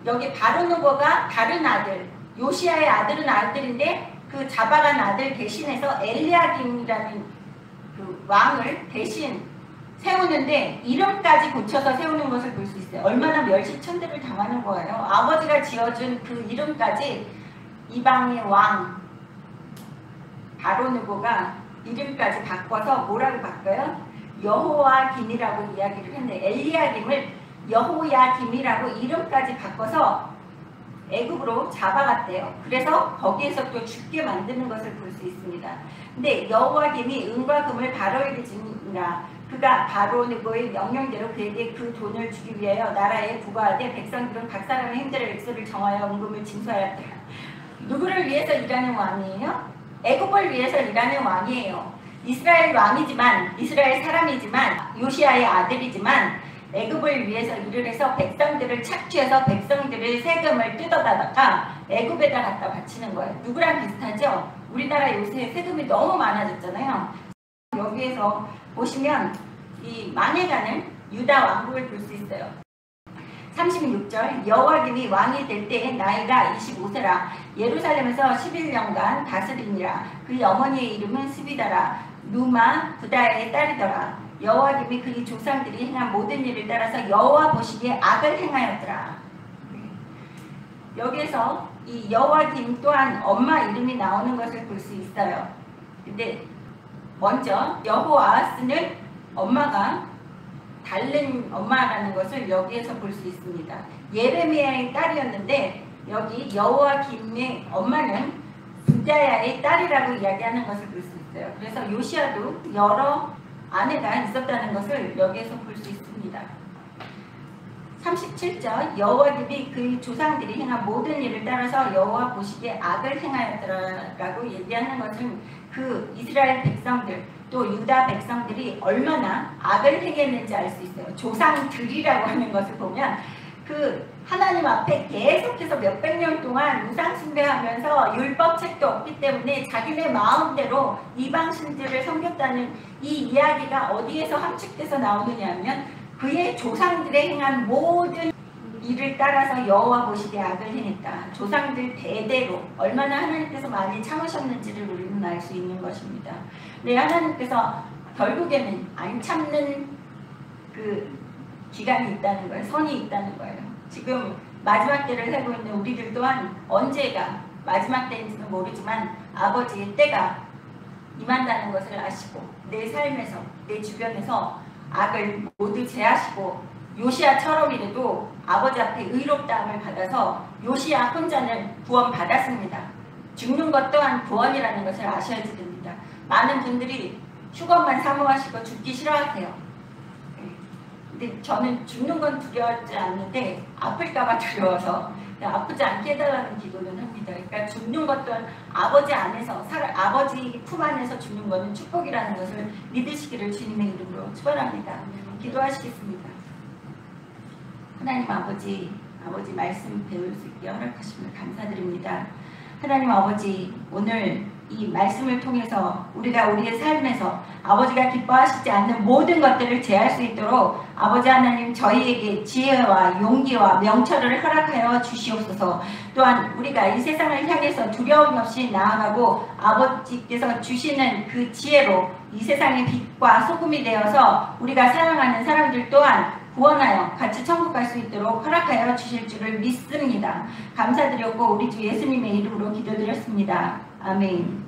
여기 바로 느고가 다른 아들, 요시아의 아들은 아들인데 그 잡아간 아들 대신해서 엘리야김이라는 그 왕을 대신 세우는데 이름까지 고쳐서 세우는 것을 볼 수 있어요. 얼마나 멸시천대를 당하는 거예요. 아버지가 지어준 그 이름까지 이방의 왕 바로 느고가 이름까지 바꿔서 뭐라고 바꿔요? 여호와김이라고 이야기를 했는데 엘리야김을 여호야김이라고 이름까지 바꿔서 애굽으로 잡아갔대요. 그래서 거기에서 또 죽게 만드는 것을 볼 수 있습니다. 근데 여호와김이 은과 금을 바로에게 주니라. 그가 바로 느고의 명령대로 그에게 그 돈을 주기 위하여 나라에 부과하되 백성들은 각 사람의 행대를 액수를 정하여 은금을 징수하였더라. 누구를 위해서 일하는 왕이에요? 애굽을 위해서 일하는 왕이에요. 이스라엘 왕이지만 이스라엘 사람이지만 요시아의 아들이지만 애굽을 위해서 일을 해서 백성들을 착취해서 백성들의 세금을 뜯어다가 애굽에다 갖다 바치는 거예요. 누구랑 비슷하죠? 우리나라 요새 세금이 너무 많아졌잖아요. 여기에서 보시면 이 망해가는 유다 왕국을 볼 수 있어요. 36절 여호와김이 왕이 될 때에 나이가 25세라 예루살렘에서 11년간 다스리니라. 그의 어머니의 이름은 스비다라 누마 부다의 딸이더라. 여호와김이 그의 조상들이 행한 모든 일을 따라서 여호와 보시기에 악을 행하였더라. 여기에서 이 여호와김 또한 엄마 이름이 나오는 것을 볼 수 있어요. 근데 먼저 여호아스는 엄마가 다른 엄마라는 것을 여기에서 볼 수 있습니다. 예레미야의 딸이었는데 여기 여호와김의 엄마는 부다야의 딸이라고 이야기하는 것을 볼 수 있어요. 그래서 요시아도 여러 아내가 있었다는 것을 여기에서 볼 수 있습니다. 37절 여호와김이 그의 조상들이 행한 모든 일을 따라서 여호와 보시기에 악을 행하였더라라고 얘기하는 것은 그 이스라엘 백성들 또 유다 백성들이 얼마나 악을 행했는지 알 수 있어요. 조상들이라고 하는 것을 보면 그 하나님 앞에 계속해서 몇백 년 동안 우상 숭배하면서 율법책도 없기 때문에 자기네 마음대로 이방신들을 섬겼다는 이 이야기가 어디에서 함축돼서 나오느냐 하면 그의 조상들의 행한 모든 일을 따라서 여호와 보시기에 악을 행했다. 조상들 대대로 얼마나 하나님께서 많이 참으셨는지를 우리는 알 수 있는 것입니다. 네, 하나님께서 결국에는 안 참는 그 기간이 있다는 거예요. 선이 있다는 거예요. 지금 마지막 때를 살고 있는 우리들 또한 언제가 마지막 때인지는 모르지만 아버지의 때가 임한다는 것을 아시고 내 삶에서 내 주변에서 악을 모두 제하시고 요시아처럼이라도 아버지 앞에 의롭다함을 받아서 요시아 혼자는 구원받았습니다. 죽는 것 또한 구원이라는 것을 아셔야 됩니다. 많은 분들이 휴거만 사모하시고 죽기 싫어하세요. 근데 저는 죽는 건 두려워하지 않는데 아플까봐 두려워서 아프지 않게 해달라는 기도는 합니다. 그러니까 죽는 것 또한 아버지 안에서 아버지 품 안에서 죽는 것은 축복이라는 것을 믿으시기를 주님의 이름으로 축원합니다. 기도하시겠습니다. 하나님 아버지 말씀 배울 수 있게 허락하심을 감사드립니다. 하나님 아버지, 오늘 이 말씀을 통해서 우리가 우리의 삶에서 아버지가 기뻐하시지 않는 모든 것들을 제할 수 있도록 아버지 하나님 저희에게 지혜와 용기와 명철을 허락하여 주시옵소서. 또한 우리가 이 세상을 향해서 두려움 없이 나아가고 아버지께서 주시는 그 지혜로 이 세상의 빛과 소금이 되어서 우리가 사랑하는 사람들 또한 구원하여 같이 천국 갈 수 있도록 허락하여 주실 줄을 믿습니다. 감사드렸고 우리 주 예수님의 이름으로 기도드렸습니다. 아멘.